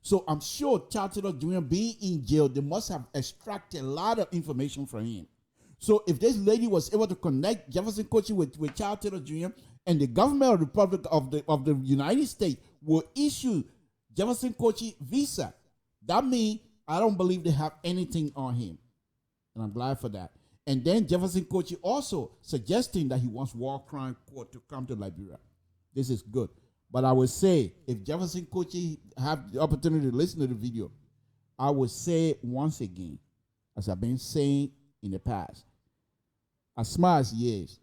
So I'm sure Charles Taylor Jr. being in jail, they must have extracted a lot of information from him. So if this lady was able to connect Jefferson Kochi with Charles Taylor Jr., and the government of the Republic of the United States will issue Jefferson Kochi visa, that means I don't believe they have anything on him. And I'm glad for that. And then Jefferson Kochi also suggesting that he wants war crime court to come to Liberia. This is good. But I would say, if Jefferson Kochi have the opportunity to listen to the video, I would say once again, as I've been saying in the past, as smart as he is,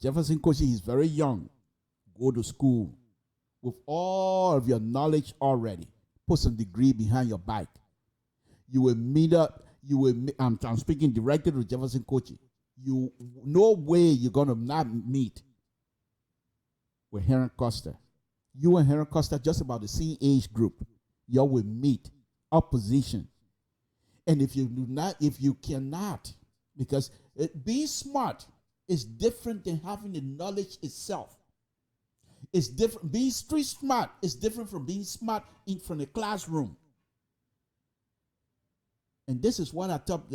Jefferson Kochi is very young. Go to school with all of your knowledge already. Put some degree behind your back. You will meet up. I'm speaking directly to Jefferson Kochi. No way you're gonna not meet with Heron Costa. You and Heron Costa just about the same age group. You will meet opposition. And if you cannot, because being smart is different than having the knowledge itself. It's different. Being street smart is different from being smart from the classroom. And this is what I tell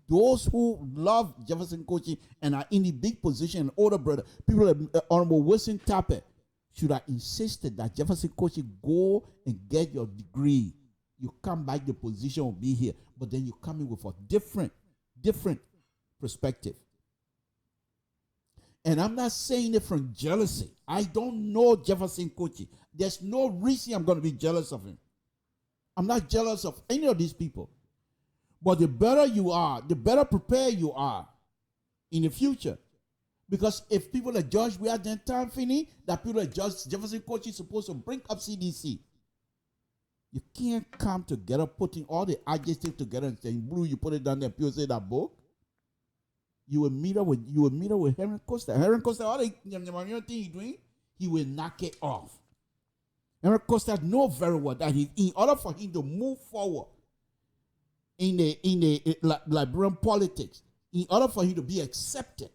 those who love Jefferson Kochi and are in the big position, and older brother, people like Honorable Wilson Tappet, should have insisted that Jefferson Kochi go and get your degree. You come back, the position will be here. But then you come in with a different perspective. And I'm not saying it from jealousy. I don't know Jefferson Kochi. There's no reason I'm going to be jealous of him. I'm not jealous of any of these people. But the better you are, the better prepared you are in the future. Because if people like George, we are then time Finney, that people like George Jefferson Kochi is supposed to bring up CDC. You can't come together putting all the adjectives together and saying blue, you put it down there, people say that book. You will meet up with Heron Costa. Heron Costa, all the thing he's doing, he will knock it off. Heron Costa knows very well that in order for him to move forward in the Liberian politics, in order for him to be accepted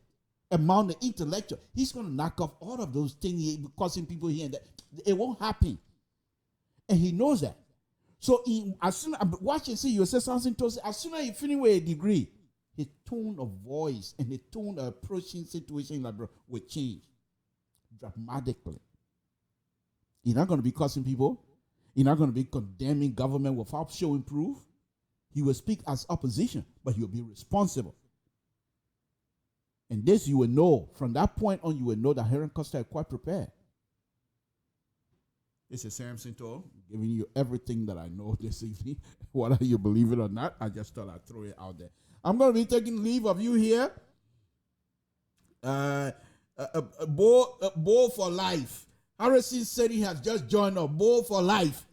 among the intellectual, he's going to knock off all of those things causing people here and there. It won't happen. And he knows that. So as soon as watch and see, you say something to us, as soon as he finish with a degree, his tone of voice and the tone of approaching situation will change dramatically. He's not going to be cussing people. He's not going to be condemning government without showing proof. He will speak as opposition, but he will be responsible. And this you will know. From that point on, you will know that Heron Costa is quite prepared. This is Sam Sinto giving you everything that I know this evening. Whether you believe it or not, I just thought I'd throw it out there. I'm going to be taking leave of you here. Bowl for life. Harrison said he has just joined us. Bowl for life.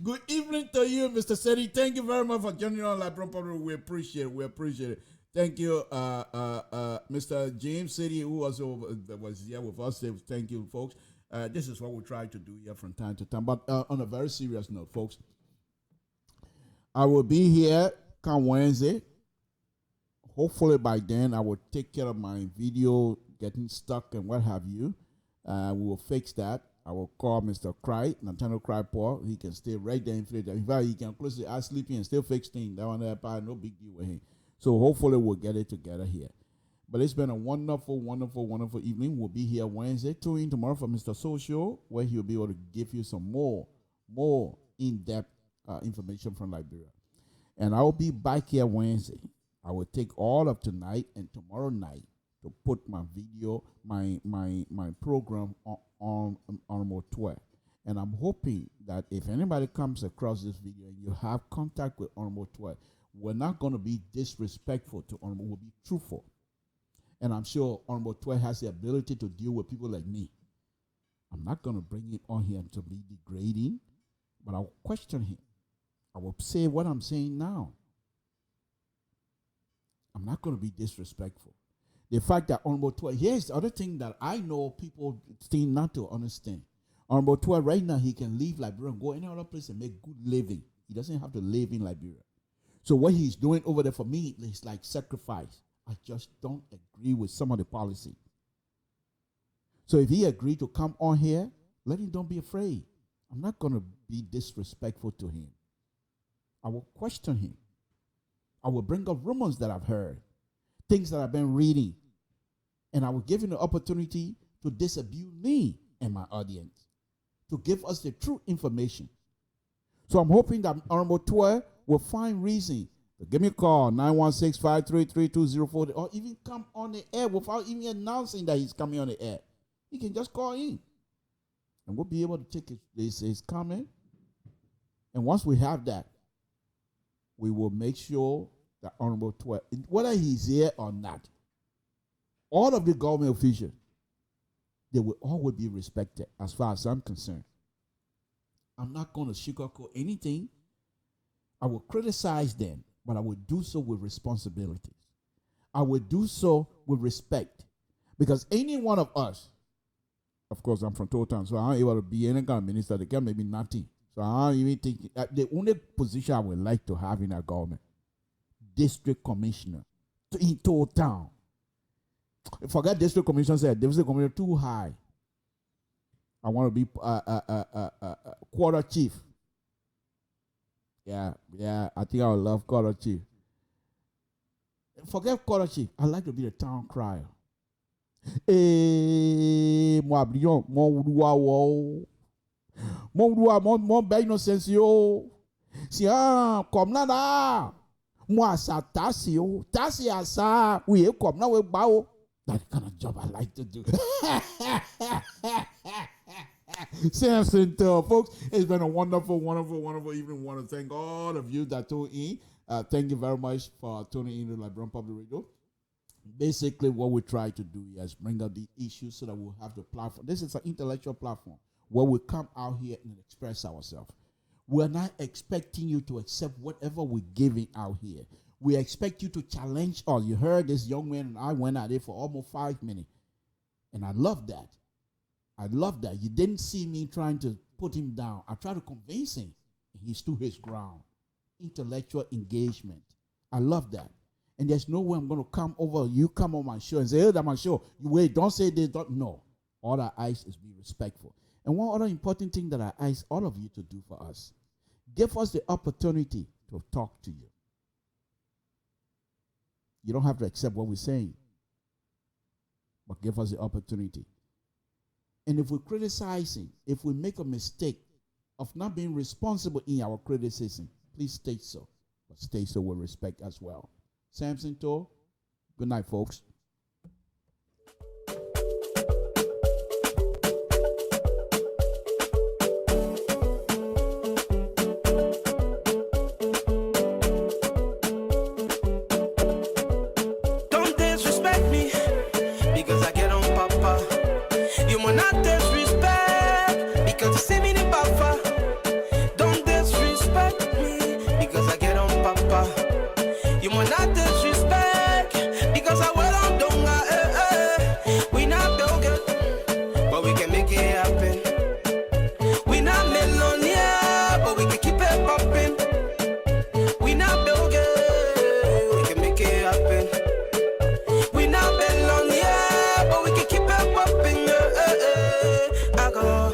Good evening to you, Mr. Seti. Thank you very much for joining on Liberian Public. We appreciate it. Thank you, Mr. James Seti, who was here with us. Thank you, folks. This is what we try to do here from time to time. But on a very serious note, folks, I will be here come Wednesday. Hopefully by then I will take care of my video getting stuck and what have you. We will fix that. I will call Mr. Cry, Nathaniel Cry Paul. He can stay right there in Florida. In fact, he can close the eye sleeping and still fix things. That one there, no big deal with him. So hopefully we'll get it together here. But it's been a wonderful, wonderful, wonderful evening. We'll be here Wednesday. Tune in tomorrow for Mr. Social, where he'll be able to give you some more in-depth information from Liberia. And I will be back here Wednesday. I will take all of tonight and tomorrow night to put my video, my program on remote 12. And I'm hoping that if anybody comes across this video and you have contact with remote 12, we're not going to be disrespectful to Honorable. We'll be truthful. And I'm sure Honorable 12 has the ability to deal with people like me. I'm not going to bring it on here to be degrading, but I'll question him. I will say what I'm saying now. I'm not going to be disrespectful. The fact that Honorable 12, here's the other thing that I know people seem not to understand. Honorable 12, right now, he can leave Liberia and go any other place and make good living. He doesn't have to live in Liberia. So what he's doing over there for me is like sacrifice. I just don't agree with some of the policy. So if he agreed to come on here, let him, don't be afraid. I'm not going to be disrespectful to him. I will question him. I will bring up rumors that I've heard, things that I've been reading, and I will give him the opportunity to disabuse me and my audience, to give us the true information. So I'm hoping that Honorable 12 will find reason to give me a call, 916-533-2040, or even come on the air without even announcing that he's coming on the air. He can just call in, and we'll be able to take his comment. And once we have that, we will make sure that Honorable 12, whether he's here or not, all of the government officials, they will always be respected as far as I'm concerned. I'm not going to sugarcoat anything. I will criticize them, but I will do so with responsibilities. I will do so with respect. Because any one of us, of course, I'm from Total, so I'm able to be any kind of minister. They can make me nothing. So I don't even think the only position I would like to have in our government, district commissioner in Total. Forget district commissioner. Said district commissioner too high. I want to be quarter chief. Yeah, I think I would love quarter chief. Forget quarter chief. I'd like to be the town crier. Moi brillant, mon ben innocence yo. Si comme là, moi ça tasse yo, tasse à ça, oui comme là we bao. That kind of job I like to do. Samson, folks, it's been a wonderful, wonderful, wonderful evening. I want to thank all of you that tuned in. Thank you very much for tuning in to Liberian Public Radio. Basically, what we try to do is bring up the issues so that we'll have the platform. This is an intellectual platform where we come out here and express ourselves. We're not expecting you to accept whatever we're giving out here. We expect you to challenge us. You heard this young man and I went at it for almost 5 minutes. And I love that. I love that. You didn't see me trying to put him down. I tried to convince him. He stood his ground. Intellectual engagement. I love that. And there's no way I'm going to come over. You come on my show and say, hey, that's my show. You wait, don't say this. Don't. No. All I ask is be respectful. And one other important thing that I ask all of you to do for us, give us the opportunity to talk to you. You don't have to accept what we're saying, but give us the opportunity. And if we're criticizing, if we make a mistake of not being responsible in our criticism, please state so, but state so with respect as well. Samson Tor, good night, folks. Don't disrespect me because I get on papa. You will not disrespect because you see me in papa. Don't disrespect me because I get on papa. You will not disrespect because I will on donga. We not broken, but we can make it happen. We not millionaire, but we can keep it popping. We not broken, we can make it happen. We not millionaire, but we can keep it popping. I go.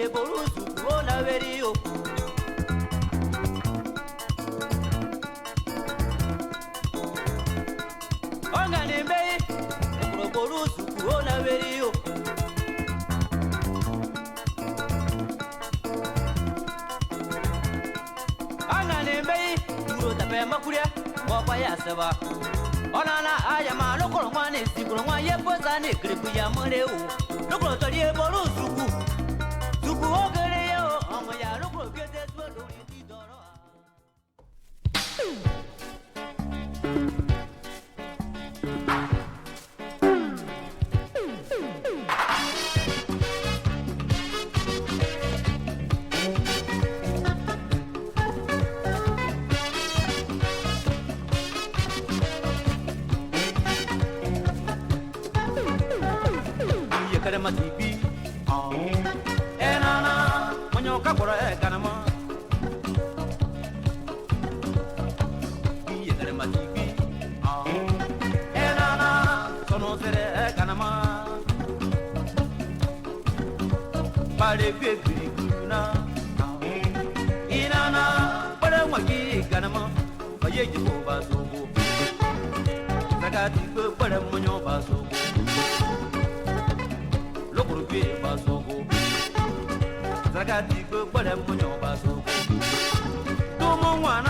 ye borusu kuona verio. Ongane mbei ekuro borusu kuona verio. Angane mbei duro tape makuria kwa ya seba. Onana ayama lokolo mwane sikolo mwa yepoza ne kripu ya moreu. Lokolo toriye borusu ku. Suku ogere yo omo ya lokolo biete swelo ni doro. Karema TV, enana, monyoka kora kanama. Iye karema TV, enana, sono sere kanama. Pare kwekuri kuna, inana, pare mwaki kanama. Baye jibo basogo, zakati kwe pare monyo basogo. Basogo, Zagati go, but I'm on your basogo. Don't want